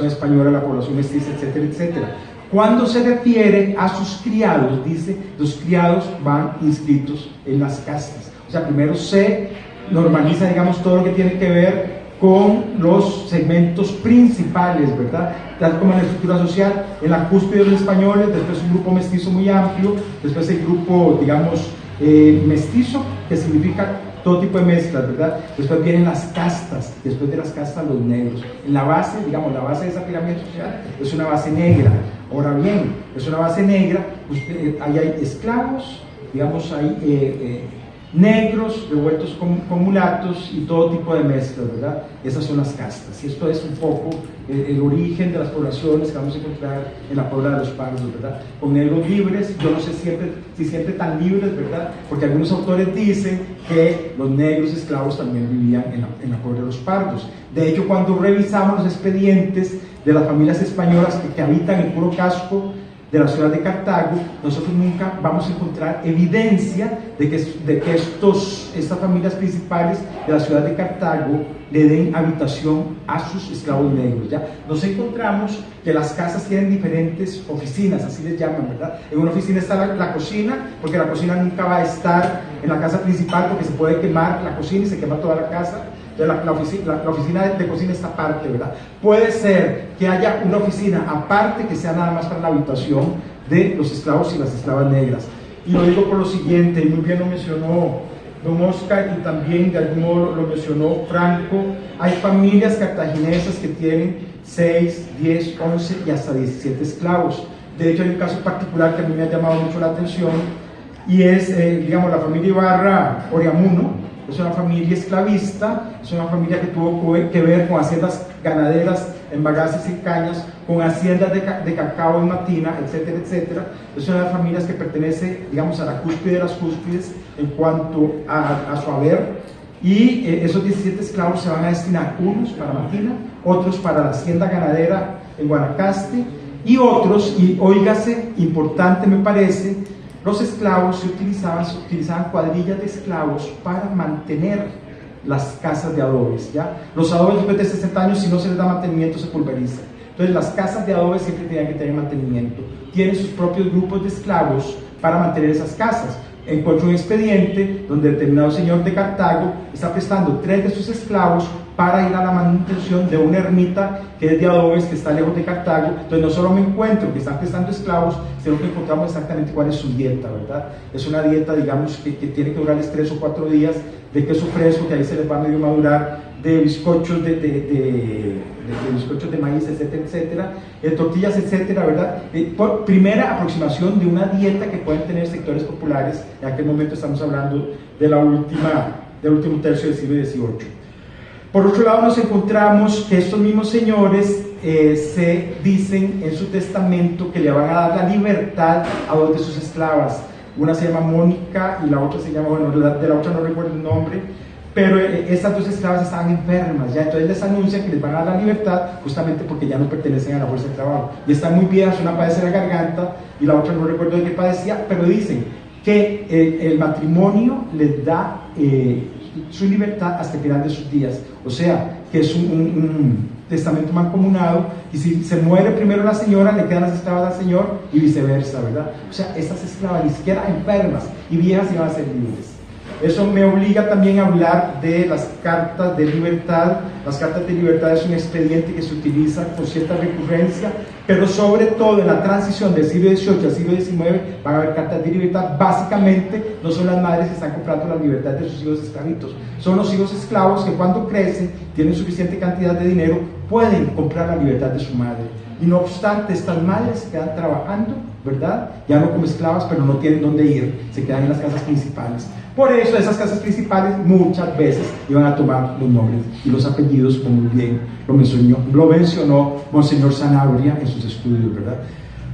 [SPEAKER 6] española, la población mestiza, etcétera, etcétera. Cuando se refiere a sus criados, dice, los criados van inscritos en las castas. O sea, primero se normaliza, digamos, todo lo que tiene que ver con los segmentos principales, ¿verdad? Tal como en la estructura social, en la cúspide de los españoles, después un grupo mestizo muy amplio, después el grupo, digamos, mestizo, que significa todo tipo de mezclas, ¿verdad? Después vienen las castas, después de las castas los negros. En la base, digamos, la base de esa pirámide social es una base negra. Ahora bien, es una base negra, ahí hay esclavos, digamos, hay negros revueltos con mulatos y todo tipo de mezclas, ¿verdad? Esas son las castas. Y esto es un poco el origen de las poblaciones que vamos a encontrar en la Puebla de los Pardos, ¿verdad? Con negros libres, yo no sé si siempre tan libres, ¿verdad? Porque algunos autores dicen que los negros esclavos también vivían en la Puebla de los Pardos. De hecho, cuando revisamos los expedientes de las familias españolas que habitan el puro casco de la ciudad de Cartago, nosotros nunca vamos a encontrar evidencia de que estas familias principales de la ciudad de Cartago le den habitación a sus esclavos negros, ¿ya? Nos encontramos que las casas tienen diferentes oficinas, así les llaman, ¿verdad? En una oficina está la cocina, porque la cocina nunca va a estar en la casa principal, porque se puede quemar la cocina y se quema toda la casa. Entonces la oficina de cocina está aparte, ¿verdad? Puede ser que haya una oficina aparte que sea nada más para la habitación de los esclavos y las esclavas negras. Y lo digo por lo siguiente, y muy bien lo mencionó don Oscar y también de algún modo lo mencionó Franco, hay familias cartaginesas que tienen 6, 10, 11 y hasta 17 esclavos. De hecho hay un caso particular que a mí me ha llamado mucho la atención y es, digamos, la familia Ibarra Oriamuno, es una familia esclavista, es una familia que tuvo que ver con haciendas ganaderas en Bagaces y Cañas, con haciendas de cacao en Matina, etcétera, etcétera. Es una de las familias que pertenece, digamos, a la cúspide de las cúspides en cuanto a su haber. Y esos 17 esclavos se van a destinar, unos para Matina, otros para la hacienda ganadera en Guanacaste, y otros, y óigase, importante me parece, los esclavos se utilizaban cuadrillas de esclavos para mantener las casas de adobes, ¿ya? Los adobes después de 60 años, si no se les da mantenimiento, se pulverizan. Entonces las casas de adobes siempre tenían que tener mantenimiento. Tienen sus propios grupos de esclavos para mantener esas casas. Encuentro un expediente donde determinado señor de Cartago está prestando 3 de sus esclavos para ir a la manutención de una ermita que es de adobes, que está lejos de Cartago. Entonces no solo me encuentro que están prestando esclavos, sino que encontramos exactamente cuál es su dieta, ¿verdad? Es una dieta, digamos, que tiene que durarles 3 o 4 días, de queso fresco, que ahí se les va a medio madurar, de bizcochos de bizcochos de maíz, etcétera, etcétera, tortillas, etcétera, ¿verdad? Por primera aproximación de una dieta que pueden tener sectores populares. En aquel momento estamos hablando de del último tercio del siglo XVIII. Por otro lado, nos encontramos que estos mismos señores se dicen en su testamento que le van a dar la libertad a 2 de sus esclavas. Una se llama Mónica y la otra se llama, bueno, de la otra no recuerdo el nombre, pero estas 2 esclavas estaban enfermas, ¿ya? Entonces les anuncian que les van a dar la libertad justamente porque ya no pertenecen a la fuerza de trabajo. Y están muy viejas, una padece la garganta y la otra no recuerdo de qué padecía, pero dicen que el matrimonio les da su libertad hasta el final de sus días. O sea, que es un testamento mancomunado, y si se muere primero la señora, le quedan las esclavas al señor y viceversa, ¿verdad? O sea, estas esclavas ni siquiera enfermas y viejas iban a ser libres. Eso me obliga también a hablar de las cartas de libertad. Las cartas de libertad es un expediente que se utiliza con cierta recurrencia, pero sobre todo en la transición del siglo XVIII al siglo XIX van a haber cartas de libertad. Básicamente no son las madres que están comprando la libertad de sus hijos esclavitos, son los hijos esclavos que cuando crecen, tienen suficiente cantidad de dinero, pueden comprar la libertad de su madre. Y no obstante, estas madres se quedan trabajando, ¿verdad? Ya no como esclavas, pero no tienen dónde ir, se quedan en las casas principales. Por eso esas casas principales muchas veces iban a tomar los nombres y los apellidos, como bien lo mencionó Monseñor Sanabria en sus estudios, ¿verdad?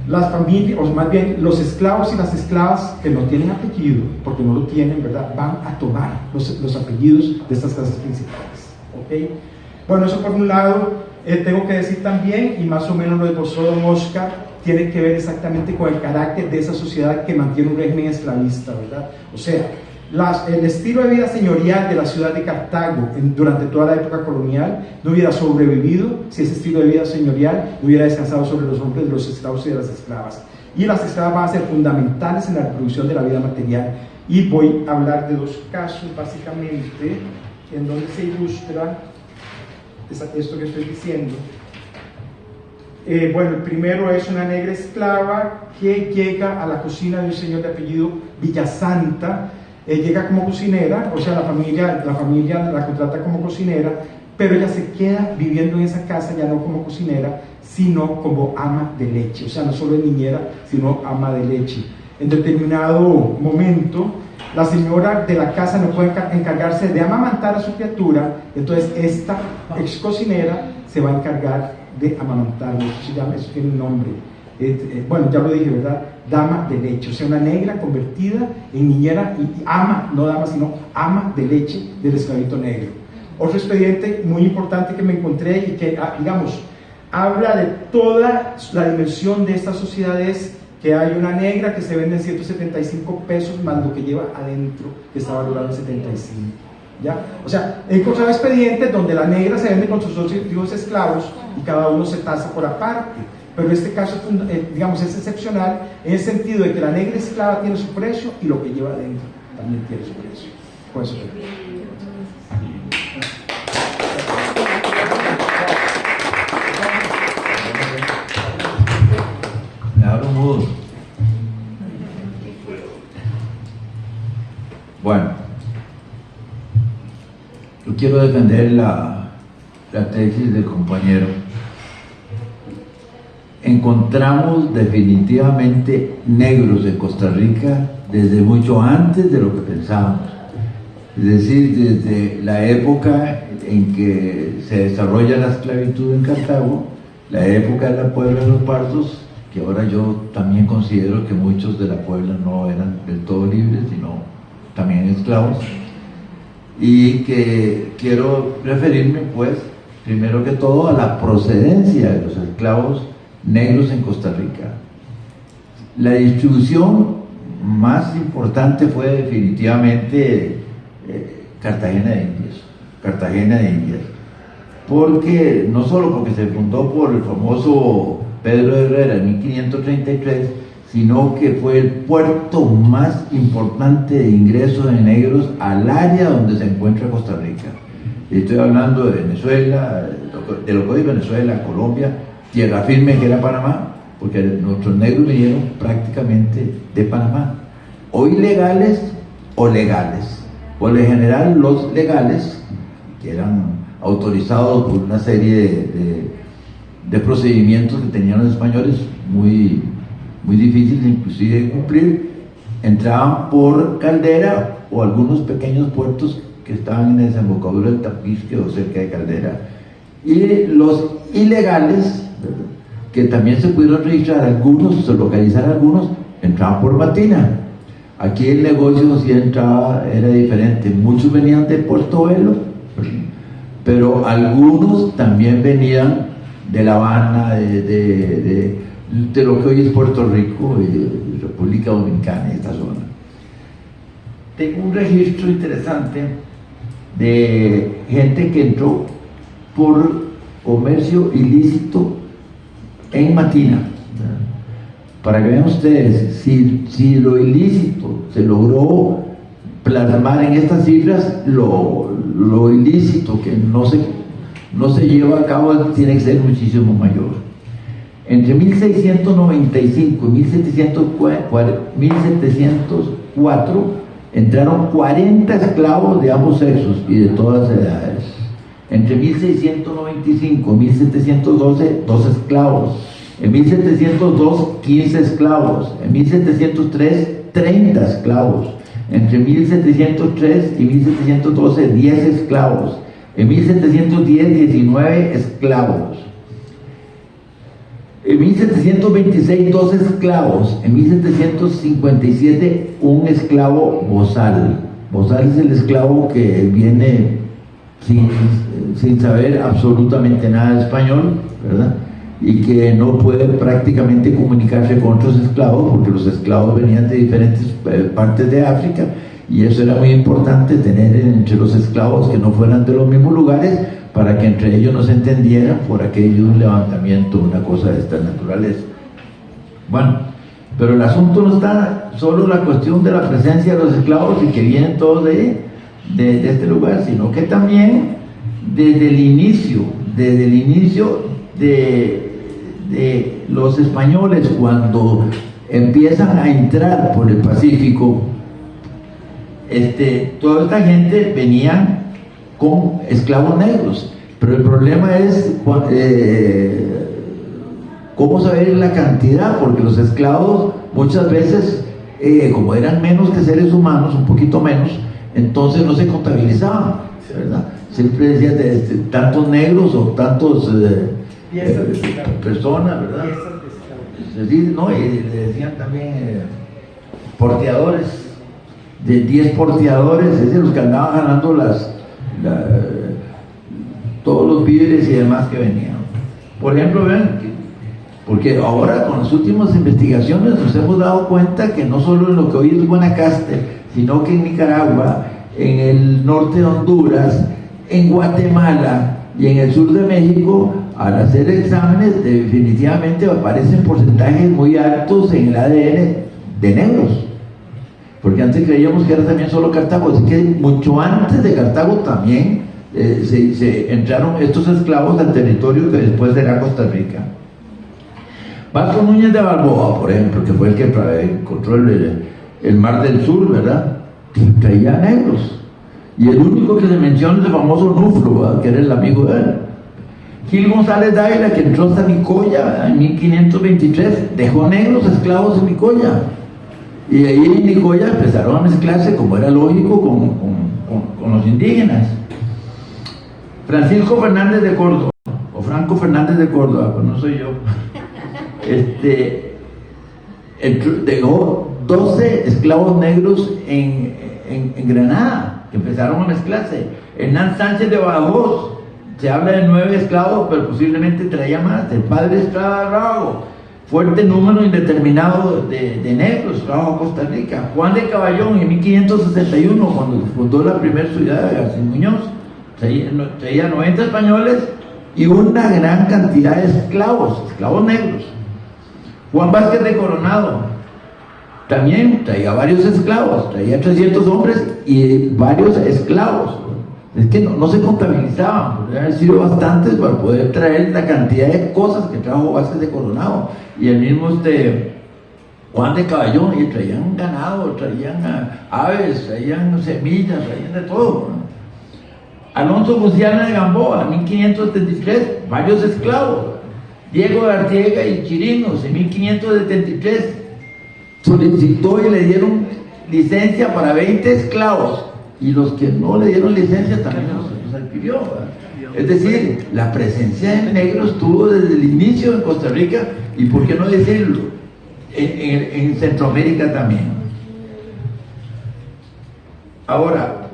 [SPEAKER 6] Las familias, o más bien los esclavos y las esclavas que no tienen apellido, porque no lo tienen, ¿verdad?, van a tomar los apellidos de estas casas principales, ¿ok? Bueno, eso por un lado. Tengo que decir también, y más o menos lo esbozó don Oscar, tiene que ver exactamente con el carácter de esa sociedad que mantiene un régimen esclavista, ¿verdad? O sea, el estilo de vida señorial de la ciudad de Cartago durante toda la época colonial no hubiera sobrevivido si ese estilo de vida señorial no hubiera descansado sobre los hombres de los esclavos y de las esclavas. Y las esclavas van a ser fundamentales en la reproducción de la vida material. Y voy a hablar de 2 casos, básicamente, en donde se ilustra esto que estoy diciendo. Bueno, el primero es una negra esclava que llega a la cocina de un señor de apellido Villasanta. Llega como cocinera, o sea, la familia la contrata como cocinera, pero ella se queda viviendo en esa casa ya no como cocinera, sino como ama de leche. O sea, no solo es niñera, sino ama de leche. En determinado momento, la señora de la casa no puede encargarse de amamantar a su criatura, entonces esta ex cocinera se va a encargar de amamantarlo. Eso tiene un nombre. Bueno, ya lo dije, ¿verdad? Dama de leche, o sea, una negra convertida en niñera y ama, no dama, sino ama de leche del esclavito negro. Otro expediente muy importante que me encontré y que, digamos, habla de toda la dimensión de esta sociedad es que hay una negra que se vende en 175 pesos más lo que lleva adentro, que está valorado en 75. ¿Ya? O sea, he encontrado expedientes donde la negra se vende con sus 2 hijos esclavos y cada uno se tasa por aparte. Pero este caso, digamos, es excepcional en el sentido de que la negra esclava tiene su precio y lo que lleva adentro también tiene su precio. Por eso
[SPEAKER 4] Me hablo mudo. Bueno, yo quiero defender la tesis del compañero. Encontramos definitivamente negros en Costa Rica desde mucho antes de lo que pensábamos. Es decir, desde la época en que se desarrolla la esclavitud en Cartago, la época de la Puebla de los Partos, que ahora yo también considero que muchos de la Puebla no eran del todo libres, sino también esclavos, y que quiero referirme, pues, primero que todo a la procedencia de los esclavos negros en Costa Rica. La distribución más importante fue definitivamente Cartagena de Indias, porque no solo porque se fundó por el famoso Pedro de Herrera en 1533, sino que fue el puerto más importante de ingresos de negros al área donde se encuentra Costa Rica. Estoy hablando de Venezuela, de lo que hoy es Venezuela, Colombia, tierra firme que era Panamá, porque nuestros negros vinieron prácticamente de Panamá, o ilegales o legales. Por lo general los legales, que eran autorizados por una serie de procedimientos que tenían los españoles muy difíciles inclusive de cumplir, entraban por Caldera o algunos pequeños puertos que estaban en la desembocadura del Tapisque o cerca de Caldera. Y los ilegales, que también se pudieron registrar algunos, localizar algunos, entraban por Matina. Aquí el negocio sí entraba, era diferente. Muchos venían de Portobelo, pero algunos también venían de La Habana, de lo que hoy es Puerto Rico, y República Dominicana, esta zona. Tengo un registro interesante de gente que entró por comercio ilícito en Matina. Para que vean ustedes, si lo ilícito se logró plasmar en estas cifras, lo ilícito que no se lleva a cabo tiene que ser muchísimo mayor. Entre 1695 y 1704 entraron 40 esclavos de ambos sexos y de todas edades. Entre 1695 y 1712, 2 esclavos. En 1702, 15 esclavos. En 1703, 30 esclavos. Entre 1703 y 1712, 10 esclavos. En 1710, 19 esclavos. En 1726, 2 esclavos. En 1757, un esclavo bozal. Bozal es el esclavo que viene sin saber absolutamente nada de español, ¿verdad? Y que no puede prácticamente comunicarse con otros esclavos, porque los esclavos venían de diferentes partes de África, y eso era muy importante, tener entre los esclavos que no fueran de los mismos lugares, para que entre ellos no se entendieran por aquello un levantamiento, una cosa de esta naturaleza. Bueno, pero el asunto no está solo en la cuestión de la presencia de los esclavos y que vienen todos de este lugar, sino que también desde el inicio de los españoles, cuando empiezan a entrar por el Pacífico, toda esta gente venía con esclavos negros, pero el problema es cómo saber la cantidad, porque los esclavos muchas veces, como eran menos que seres humanos, un poquito menos, entonces no se contabilizaban, ¿verdad? Siempre decían tantos negros o tantos personas, ¿verdad? No, y le decían también porteadores, de 10 porteadores, es decir, los que andaban ganando todos los víveres y demás que venían. Por ejemplo, vean, porque ahora con las últimas investigaciones nos hemos dado cuenta que no solo en lo que hoy es Guanacaste, sino que en Nicaragua, en el norte de Honduras, en Guatemala y en el sur de México, al hacer exámenes definitivamente aparecen porcentajes muy altos en el ADN de negros, porque antes creíamos que era también solo Cartago, así que mucho antes de Cartago también se entraron estos esclavos al territorio que después será Costa Rica. Vasco Núñez de Balboa, por ejemplo, que fue el que encontró el Mar del Sur, ¿verdad? Traía negros. Y el único que se menciona es el famoso Nuflo, ¿verdad? Que era el amigo de él. Gil González Dávila, que entró hasta Nicoya en 1523, dejó negros esclavos en Nicoya. Y ahí en Nicoya empezaron a mezclarse, como era lógico, los indígenas. Francisco Fernández de Córdoba, o Franco Fernández de Córdoba, pues no soy yo, dejó 12 esclavos negros en Granada, que empezaron a mezclarse. Hernán Sánchez de Badajoz, se habla de 9 esclavos, pero posiblemente traía más. El padre Estrada, fuerte número indeterminado de negros trajo a Costa Rica. Juan de Caballón, en 1561, cuando fundó la primera ciudad de García Muñoz, traía 90 españoles y una gran cantidad de esclavos negros. Juan Vázquez de Coronado también traía varios esclavos, traía 300 hombres y varios esclavos. Es que no se contabilizaban, podrían haber sido bastantes para poder traer la cantidad de cosas que trajo Vázquez de Coronado. Y el mismo Juan de Caballón, y traían ganado, traían aves, traían semillas, traían de todo, ¿no? Alonso Buciana de Gamboa, en 1573, varios esclavos. Diego de Artiega y Chirinos, en 1573, solicitó y le dieron licencia para 20 esclavos. Y los que no le dieron licencia también los adquirió, ¿verdad? Es decir, la presencia de negros estuvo desde el inicio en Costa Rica, y por qué no decirlo, en Centroamérica también. Ahora,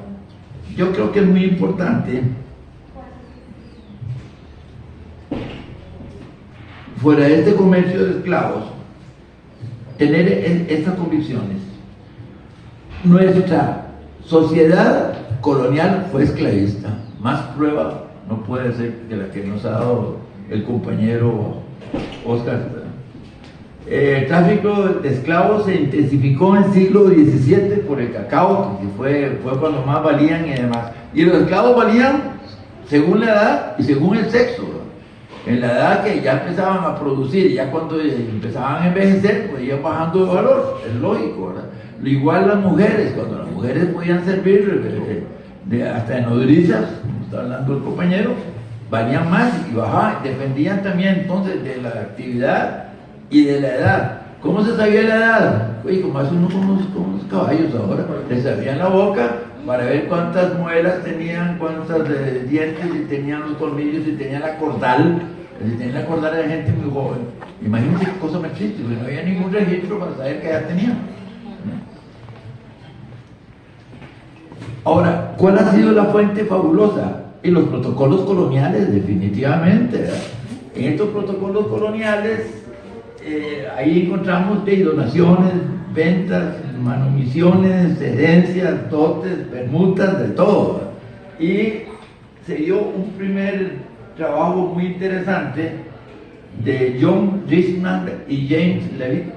[SPEAKER 4] yo creo que es muy importante, fuera de este comercio de esclavos, tener estas convicciones. Nuestra sociedad colonial fue esclavista. Más prueba no puede ser que la que nos ha dado el compañero Oscar. El tráfico de esclavos se intensificó en el siglo XVII por el cacao, que fue cuando más valían y demás. Y los esclavos valían según la edad y según el sexo. En la edad que ya empezaban a producir, ya cuando empezaban a envejecer, pues iban bajando de valor, es lógico, ¿verdad? Igual las mujeres, cuando las mujeres podían servir hasta de nodrizas, como está hablando el compañero, valían más y bajaban, dependían también entonces de la actividad y de la edad. ¿Cómo se sabía la edad? Oye, como hace unos caballos ahora, les sabían la boca para ver cuántas muelas tenían, cuántos dientes, si tenían los colmillos, si tenían la cordal. Si tenían la cordal de gente muy joven. Imagínense qué cosa más triste, no había ningún registro para saber qué edad tenían. Ahora, ¿cuál ha sido la fuente fabulosa? Y los protocolos coloniales, definitivamente, ¿verdad? En estos protocolos coloniales, ahí encontramos donaciones, ventas, manumisiones, herencias, dotes, permutas, de todo, ¿verdad? Y se dio un primer trabajo muy interesante de John Richmond y James Levitt.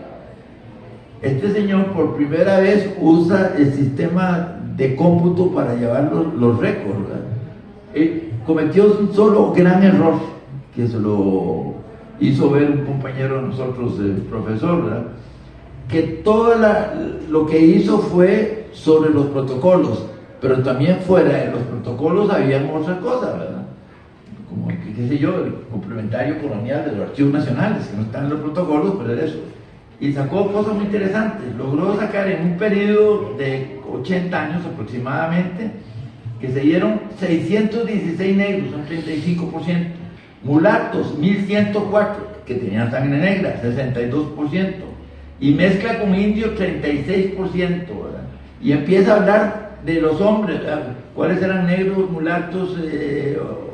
[SPEAKER 4] Este señor por primera vez usa el sistema de cómputo para llevar los récords, ¿verdad? Cometió un solo gran error, que se lo hizo ver un compañero de nosotros, el profesor, ¿verdad? Que todo lo que hizo fue sobre los protocolos, pero también fuera de los protocolos había otras cosas, ¿verdad? Como, qué sé yo, el complementario colonial de los archivos nacionales, que no están en los protocolos, pero era eso. Y sacó cosas muy interesantes. Logró sacar en un periodo de 80 años aproximadamente, que se dieron 616 negros, un 35%, mulatos, 1104, que tenían sangre negra, 62%, y mezcla con indio, 36%, ¿verdad? Y empieza a hablar de los hombres, ¿verdad? Cuáles eran negros, mulatos,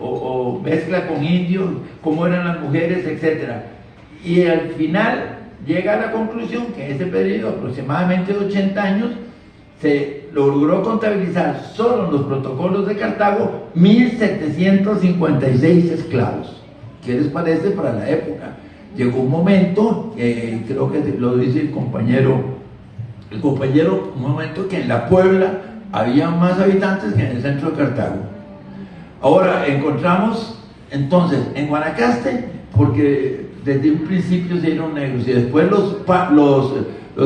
[SPEAKER 4] o mezcla con indios, cómo eran las mujeres, etc. Y al final llega a la conclusión que en ese periodo, aproximadamente de 80 años, se logró contabilizar solo en los protocolos de Cartago 1.756 esclavos. ¿Qué les parece para la época? Llegó un momento, creo que lo dice el compañero, un momento que en la Puebla había más habitantes que en el centro de Cartago. Ahora encontramos entonces en Guanacaste, porque desde un principio se dieron negros, y después los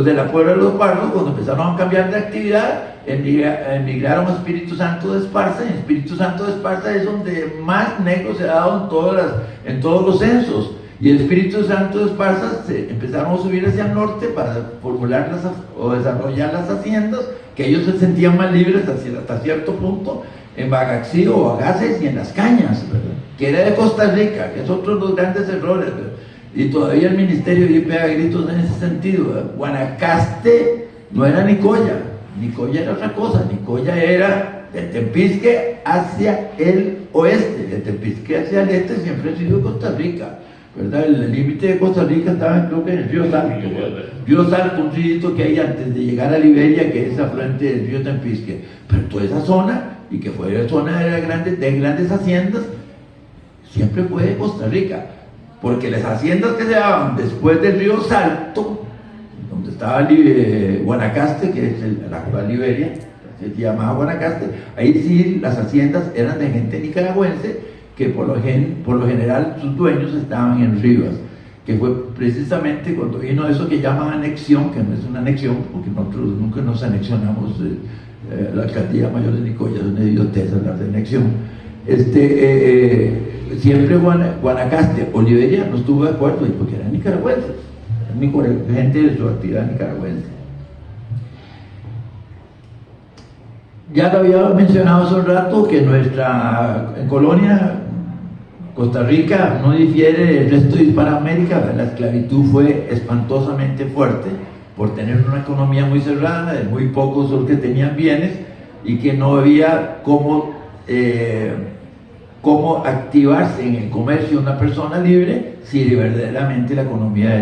[SPEAKER 4] de la Puebla de los Pardos, cuando empezaron a cambiar de actividad, emigraron a Espíritu Santo de Esparza, y en Espíritu Santo de Esparza es donde más negros se ha dado en todos los censos. Y el Espíritu Santo de Esparza empezaron a subir hacia el norte para formular o desarrollar las haciendas que ellos se sentían más libres hasta cierto punto en Bagaxí o Agaces y en Las Cañas, ¿verdad? Que era de Costa Rica, que es otro de los grandes errores, ¿verdad? Y todavía el ministerio pega gritos en ese sentido, ¿verdad? Guanacaste no era Nicoya, Nicoya era otra cosa, Nicoya era de Tempisque hacia el oeste, de Tempisque hacia el este siempre ha sido Costa Rica, ¿verdad? El límite de Costa Rica estaba, creo que en el río Salto, río Salto, un río que hay antes de llegar a Liberia, que es afluente del río Tempisque, pero toda esa zona, y que fue zona de grandes haciendas, siempre fue de Costa Rica, porque las haciendas que se daban después del río Salto, donde estaba Guanacaste, que es la actual Liberia, se llamaba Guanacaste, ahí sí las haciendas eran de gente nicaragüense, que por lo general sus dueños estaban en Rivas, que fue precisamente cuando vino eso que llaman anexión, que no es una anexión, porque nosotros nunca nos anexionamos la alcaldía mayor de Nicoya, es una idioteza la de anexión. Siempre Guanacaste o Liberia no estuvo de acuerdo, porque eran nicaragüenses, gente de su actividad nicaragüense. Ya lo había mencionado hace un rato que nuestra colonia, Costa Rica, no difiere del resto de Hispanoamérica. La esclavitud fue espantosamente fuerte por tener una economía muy cerrada, de muy pocos los que tenían bienes y que no había cómo activarse en el comercio una persona libre si verdaderamente la economía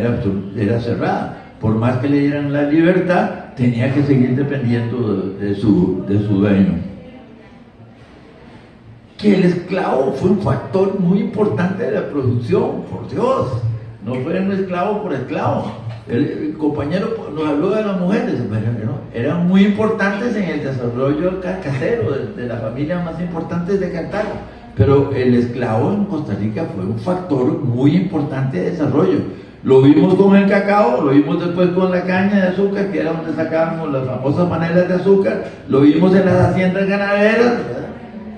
[SPEAKER 4] era cerrada. Por más que le dieran la libertad, tenía que seguir dependiendo de su dueño. Que el esclavo fue un factor muy importante de la producción, por Dios, no fue un esclavo por esclavo. El compañero nos habló de las mujeres, ¿no? Eran muy importantes en el desarrollo casero de las familias más importantes de Cartago, pero el esclavo en Costa Rica fue un factor muy importante de desarrollo. Lo vimos con el cacao, lo vimos después con la caña de azúcar, que era donde sacábamos las famosas panelas de azúcar, lo vimos en las haciendas ganaderas, ¿verdad?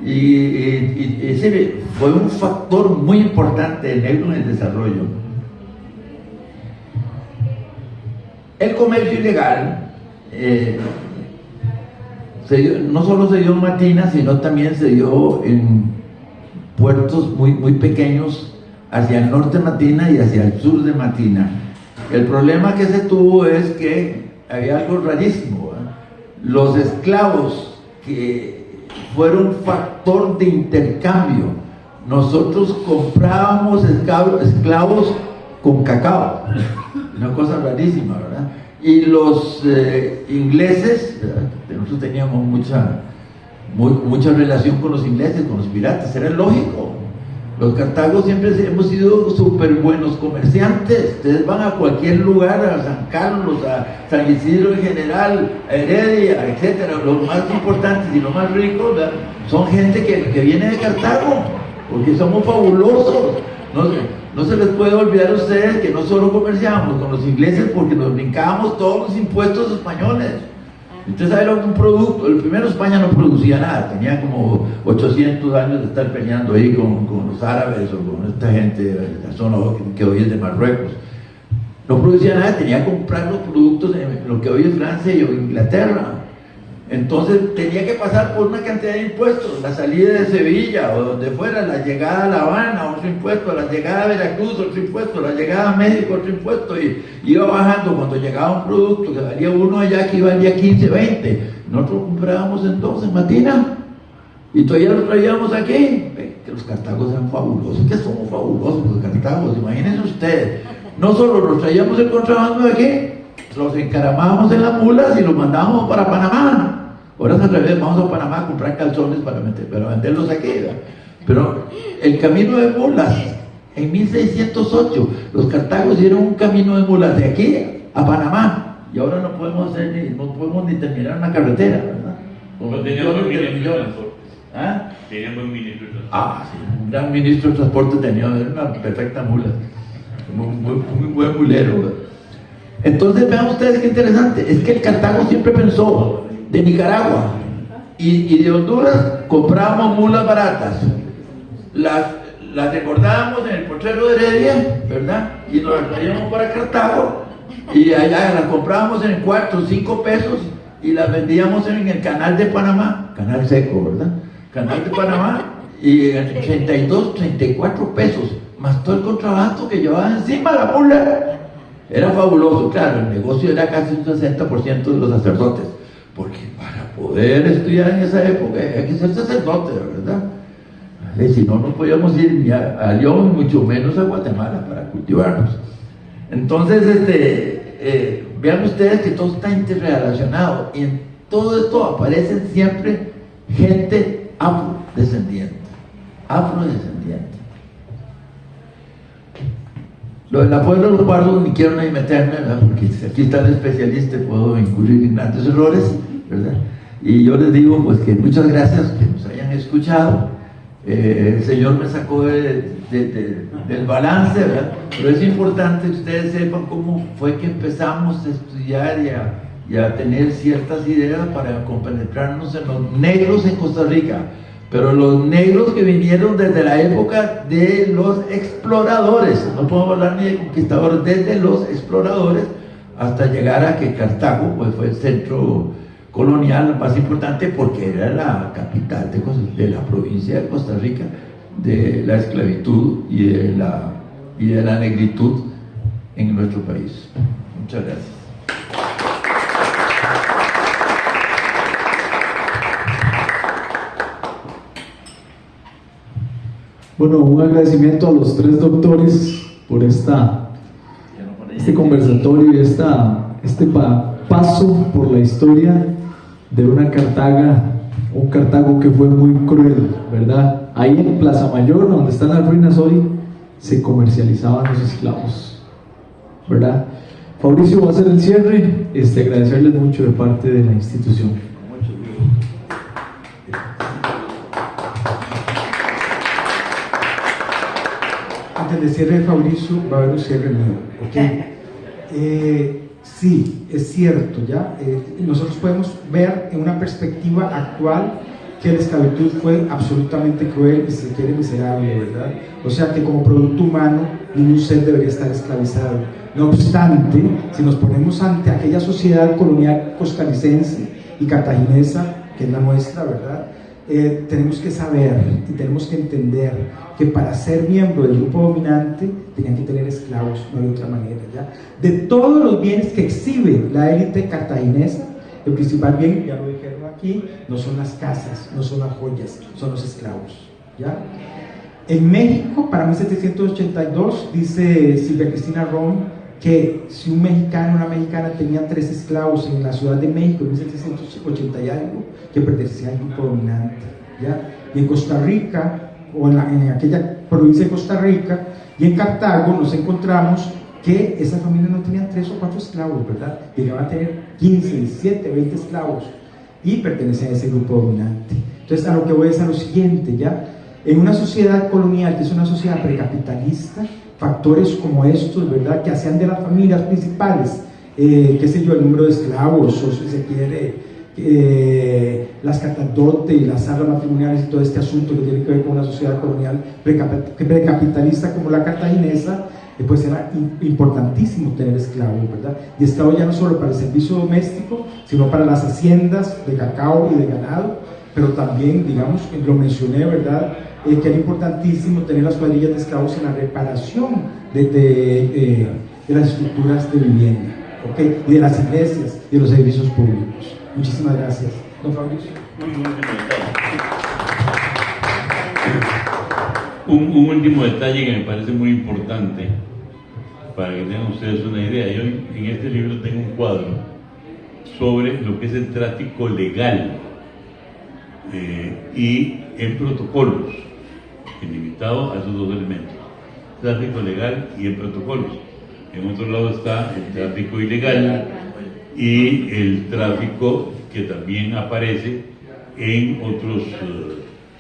[SPEAKER 4] Y ese fue un factor muy importante el negro en el desarrollo. El comercio ilegal no solo se dio en Matina, sino también se dio en puertos muy pequeños hacia el norte de Matina y hacia el sur de Matina. El problema que se tuvo es que había algo rarísimo, ¿eh? Los esclavos que fueron factor de intercambio. Nosotros comprábamos esclavos con cacao, una cosa rarísima, ¿verdad? Y los ingleses, ¿verdad? Nosotros teníamos mucha relación con los ingleses, con los piratas, era lógico. Los cartagos siempre hemos sido súper buenos comerciantes. Ustedes van a cualquier lugar, a San Carlos, a San Isidro en general, a Heredia, etcétera. Los más importantes y los más ricos, ¿verdad? Son gente que viene de Cartago, porque somos fabulosos. No se les puede olvidar a ustedes que no solo comerciábamos con los ingleses, porque nos brincábamos todos los impuestos españoles. Usted sabe lo que un producto, el primero España no producía nada, tenía como 800 años de estar peleando ahí con los árabes o con esta gente de la zona que hoy es de Marruecos. No producía nada, tenía que comprar los productos en lo que hoy es Francia y Inglaterra. Entonces tenía que pasar por una cantidad de impuestos, la salida de Sevilla o donde fuera, la llegada a La Habana, otro impuesto, la llegada a Veracruz, otro impuesto, la llegada a México, otro impuesto, y iba bajando. Cuando llegaba un producto que valía uno allá, aquí valía 15, 20, nosotros comprábamos entonces Matina y todavía lo traíamos aquí. Que los cartagos eran fabulosos, que somos fabulosos los cartagos, imagínense ustedes. No solo los traíamos el contrabando de aquí, los encaramábamos en las mulas y los mandábamos para Panamá. Ahora es al revés, vamos a Panamá a comprar calzones para venderlos aquí, ¿verdad? Pero el camino de mulas, en 1608, los cartagos dieron un camino de mulas de aquí a Panamá, y ahora no podemos ni terminar una carretera, ¿verdad?
[SPEAKER 7] No teníamos buen ministro de transporte.
[SPEAKER 4] ¿Ah?
[SPEAKER 7] Teníamos buen ministro de transporte.
[SPEAKER 4] Ah, sí, un gran ministro de transporte tenía, era una perfecta mula, muy buen mulero, ¿verdad? Entonces vean ustedes qué interesante, es que el Cartago siempre pensó de Nicaragua y de Honduras comprábamos mulas baratas, las recordábamos en el potrero de Heredia, ¿verdad? Y nos las traíamos para Cartago y allá las comprábamos en el cuarto, 5 pesos, y las vendíamos en el canal de Panamá, canal seco, ¿verdad? Canal de Panamá, y en 32, 34 pesos, más todo el contrabando que llevaba encima la mula. Era fabuloso, claro, el negocio era casi un 60% de los sacerdotes, porque para poder estudiar en esa época hay que ser sacerdote, ¿verdad? Y si no, no podíamos ir ni a León, mucho menos a Guatemala para cultivarnos. Entonces, vean ustedes que todo está interrelacionado, y en todo esto aparecen siempre gente afrodescendiente. Lo de la Puebla de los Pardos ni quiero ni meterme, ¿verdad? Porque aquí está el especialista y puedo incurrir en grandes errores, ¿verdad? Y yo les digo pues que muchas gracias que nos hayan escuchado. El Señor me sacó del balance, ¿verdad? Pero es importante que ustedes sepan cómo fue que empezamos a estudiar y a tener ciertas ideas para compenetrarnos en los negros en Costa Rica, pero los negros que vinieron desde la época de los exploradores, no podemos hablar ni de conquistadores, desde los exploradores hasta llegar a que Cartago pues, fue el centro colonial más importante, porque era la capital de la provincia de Costa Rica, de la esclavitud y de la negritud en nuestro país. Muchas gracias.
[SPEAKER 2] Bueno, un agradecimiento a los tres doctores por este conversatorio y este paso por la historia de un Cartago que fue muy cruel, ¿verdad? Ahí en Plaza Mayor, donde están las ruinas hoy, se comercializaban los esclavos, ¿verdad? Fabricio va a hacer el cierre, agradecerles mucho de parte de la institución.
[SPEAKER 6] Antes de cierre de Fabricio, va a haber un cierre mío, ¿ok? Sí, es cierto, ¿ya? Nosotros podemos ver en una perspectiva actual que la esclavitud fue absolutamente cruel y, si se quiere, miserable, ¿verdad? O sea que como producto humano ningún ser debería estar esclavizado. No obstante, si nos ponemos ante aquella sociedad colonial costarricense y cartaginesa, que es la nuestra, ¿verdad? Tenemos que saber y tenemos que entender que para ser miembro del grupo dominante tenían que tener esclavos, no de otra manera, ¿ya? De todos los bienes que exhibe la élite cartaginesa, el principal bien, ya lo dijeron aquí, no son las casas, no son las joyas, son los esclavos, ¿ya? En México, para 1782, dice Silvia Cristina Rom, que si un mexicano o una mexicana tenía 3 esclavos en la Ciudad de México en 1780 y algo, que pertenecía al grupo dominante, ¿ya? Y en Costa Rica, o en aquella provincia de Costa Rica, y en Cartago nos encontramos que esas familias no tenían 3 o 4 esclavos, ¿verdad? Llegaban a tener 15, 17, 20 esclavos, y pertenecían a ese grupo dominante. Entonces, a lo que voy es a lo siguiente, ¿ya? En una sociedad colonial, que es una sociedad precapitalista, factores como estos, ¿verdad?, que hacían de las familias principales, qué sé yo, el número de esclavos, o si se quiere, las catandotes y las arras matrimoniales y todo este asunto que tiene que ver con una sociedad colonial precapitalista como la cartaginesa, pues era importantísimo tener esclavos, ¿verdad? Y esclavos ya no solo para el servicio doméstico, sino para las haciendas de cacao y de ganado, pero también, digamos, lo mencioné, ¿verdad?, que era importantísimo tener las cuadrillas de esclavos en la reparación de las estructuras de vivienda, ¿okay? Y de las iglesias y de los servicios públicos. Muchísimas gracias. Don Fabricio.
[SPEAKER 7] Un último detalle que me parece muy importante para que tengan ustedes una idea. Yo en este libro tengo un cuadro sobre lo que es el tráfico legal y en protocolos, limitado a esos dos elementos: tráfico legal y en protocolos. En otro lado está el tráfico ilegal y el tráfico que también aparece en otros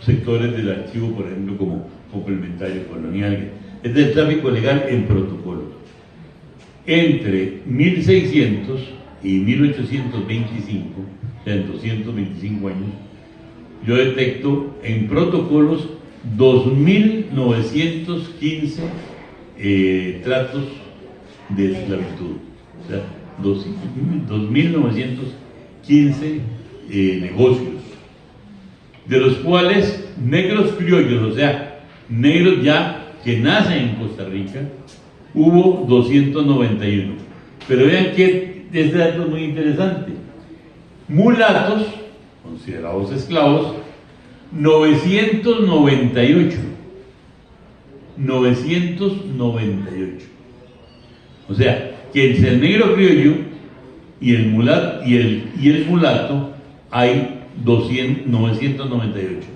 [SPEAKER 7] sectores del archivo, por ejemplo, como complementario colonial. Es el tráfico legal en protocolos. Entre 1600 y 1825, o sea, en 225 años, yo detecto en protocolos 2.915 tratos de esclavitud. O sea, 2.915 15 negocios, de los cuales negros criollos, o sea, negros ya que nacen en Costa Rica, hubo 291. Pero vean que este dato es muy interesante. Mulatos, considerados esclavos, 998. 998. O sea, que entre el negro criollo y el mulato hay 998.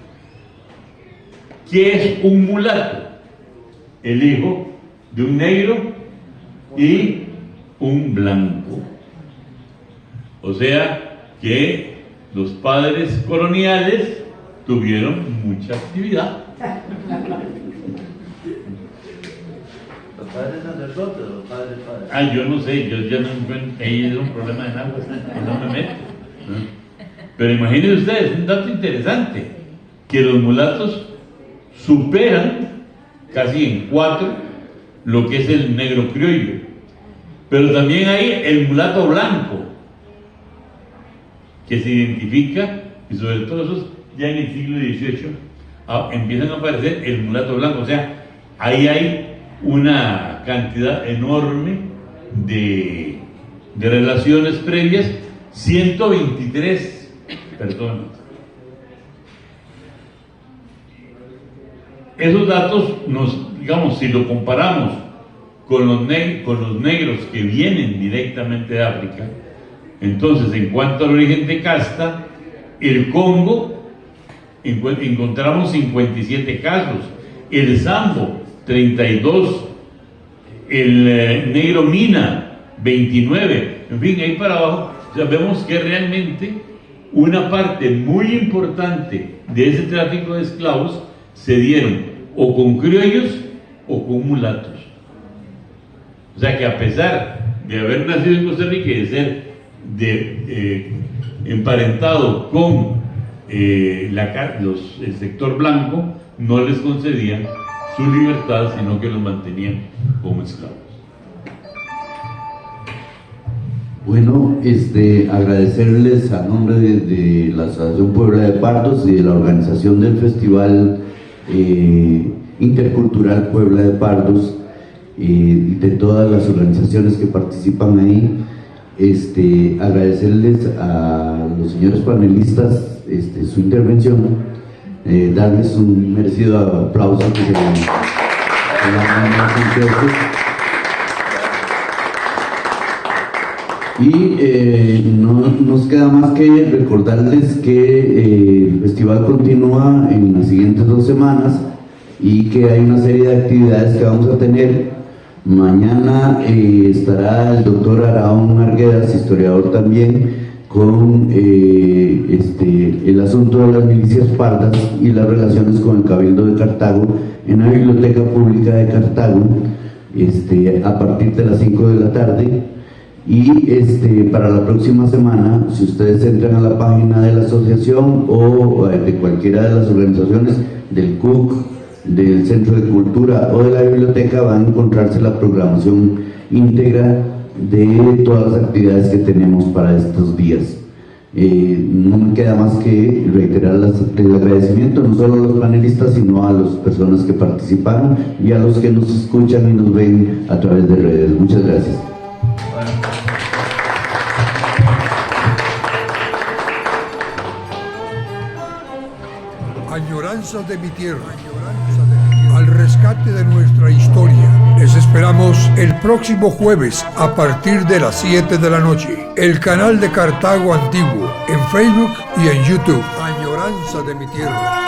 [SPEAKER 7] ¿Qué es un mulato? El hijo de un negro y un blanco. O sea que los padres coloniales tuvieron mucha actividad.
[SPEAKER 4] ¿Los padres sacerdotes o los padres?
[SPEAKER 7] Yo no sé, yo ya no encuentro, ahí es un problema de nada, no me meto. Pero imagínense ustedes, un dato interesante, que los mulatos superan casi en 4 lo que es el negro criollo. Pero también hay el mulato blanco, que se identifica, y sobre todo eso ya en el siglo XVIII empiezan a aparecer el mulato blanco. O sea, ahí hay una cantidad enorme de relaciones previas, 123 personas. Esos datos, digamos, si lo comparamos con los negros que vienen directamente de África, entonces, en cuanto al origen de casta, el Congo encontramos 57 casos, el Sambo 32, el negro Mina 29, en fin, ahí para abajo, vemos que realmente una parte muy importante de ese tráfico de esclavos se dieron o con criollos o con mulatos. O sea que a pesar de haber nacido en Costa Rica y de ser emparentado con el sector blanco, no les concedían su libertad, sino que los mantenían como esclavos.
[SPEAKER 3] Bueno, agradecerles a nombre de la Asociación Puebla de Pardos y de la organización del Festival Intercultural Puebla de Pardos y de todas las organizaciones que participan ahí. Agradecerles a los señores panelistas su intervención, darles un merecido aplauso que se dan. Y no nos queda más que recordarles que el festival continúa en las siguientes 2 semanas y que hay una serie de actividades que vamos a tener. Mañana estará el doctor Araón Arguedas, historiador también, con el asunto de las milicias pardas y las relaciones con el Cabildo de Cartago en la Biblioteca Pública de Cartago, a partir de las 5 de la tarde. Y para la próxima semana, si ustedes entran a la página de la asociación o de cualquiera de las organizaciones del CUC, del Centro de Cultura o de la biblioteca, van a encontrarse la programación íntegra de todas las actividades que tenemos para estos días. No me queda más que reiterar el agradecimiento no solo a los panelistas, sino a las personas que participaron y a los que nos escuchan y nos ven a través de redes. Muchas gracias.
[SPEAKER 1] Añoranzas de mi tierra, al rescate de nuestra historia. Les esperamos el próximo jueves a partir de las 7 de la noche. El canal de Cartago Antiguo en Facebook y en YouTube. Añoranzas de mi tierra.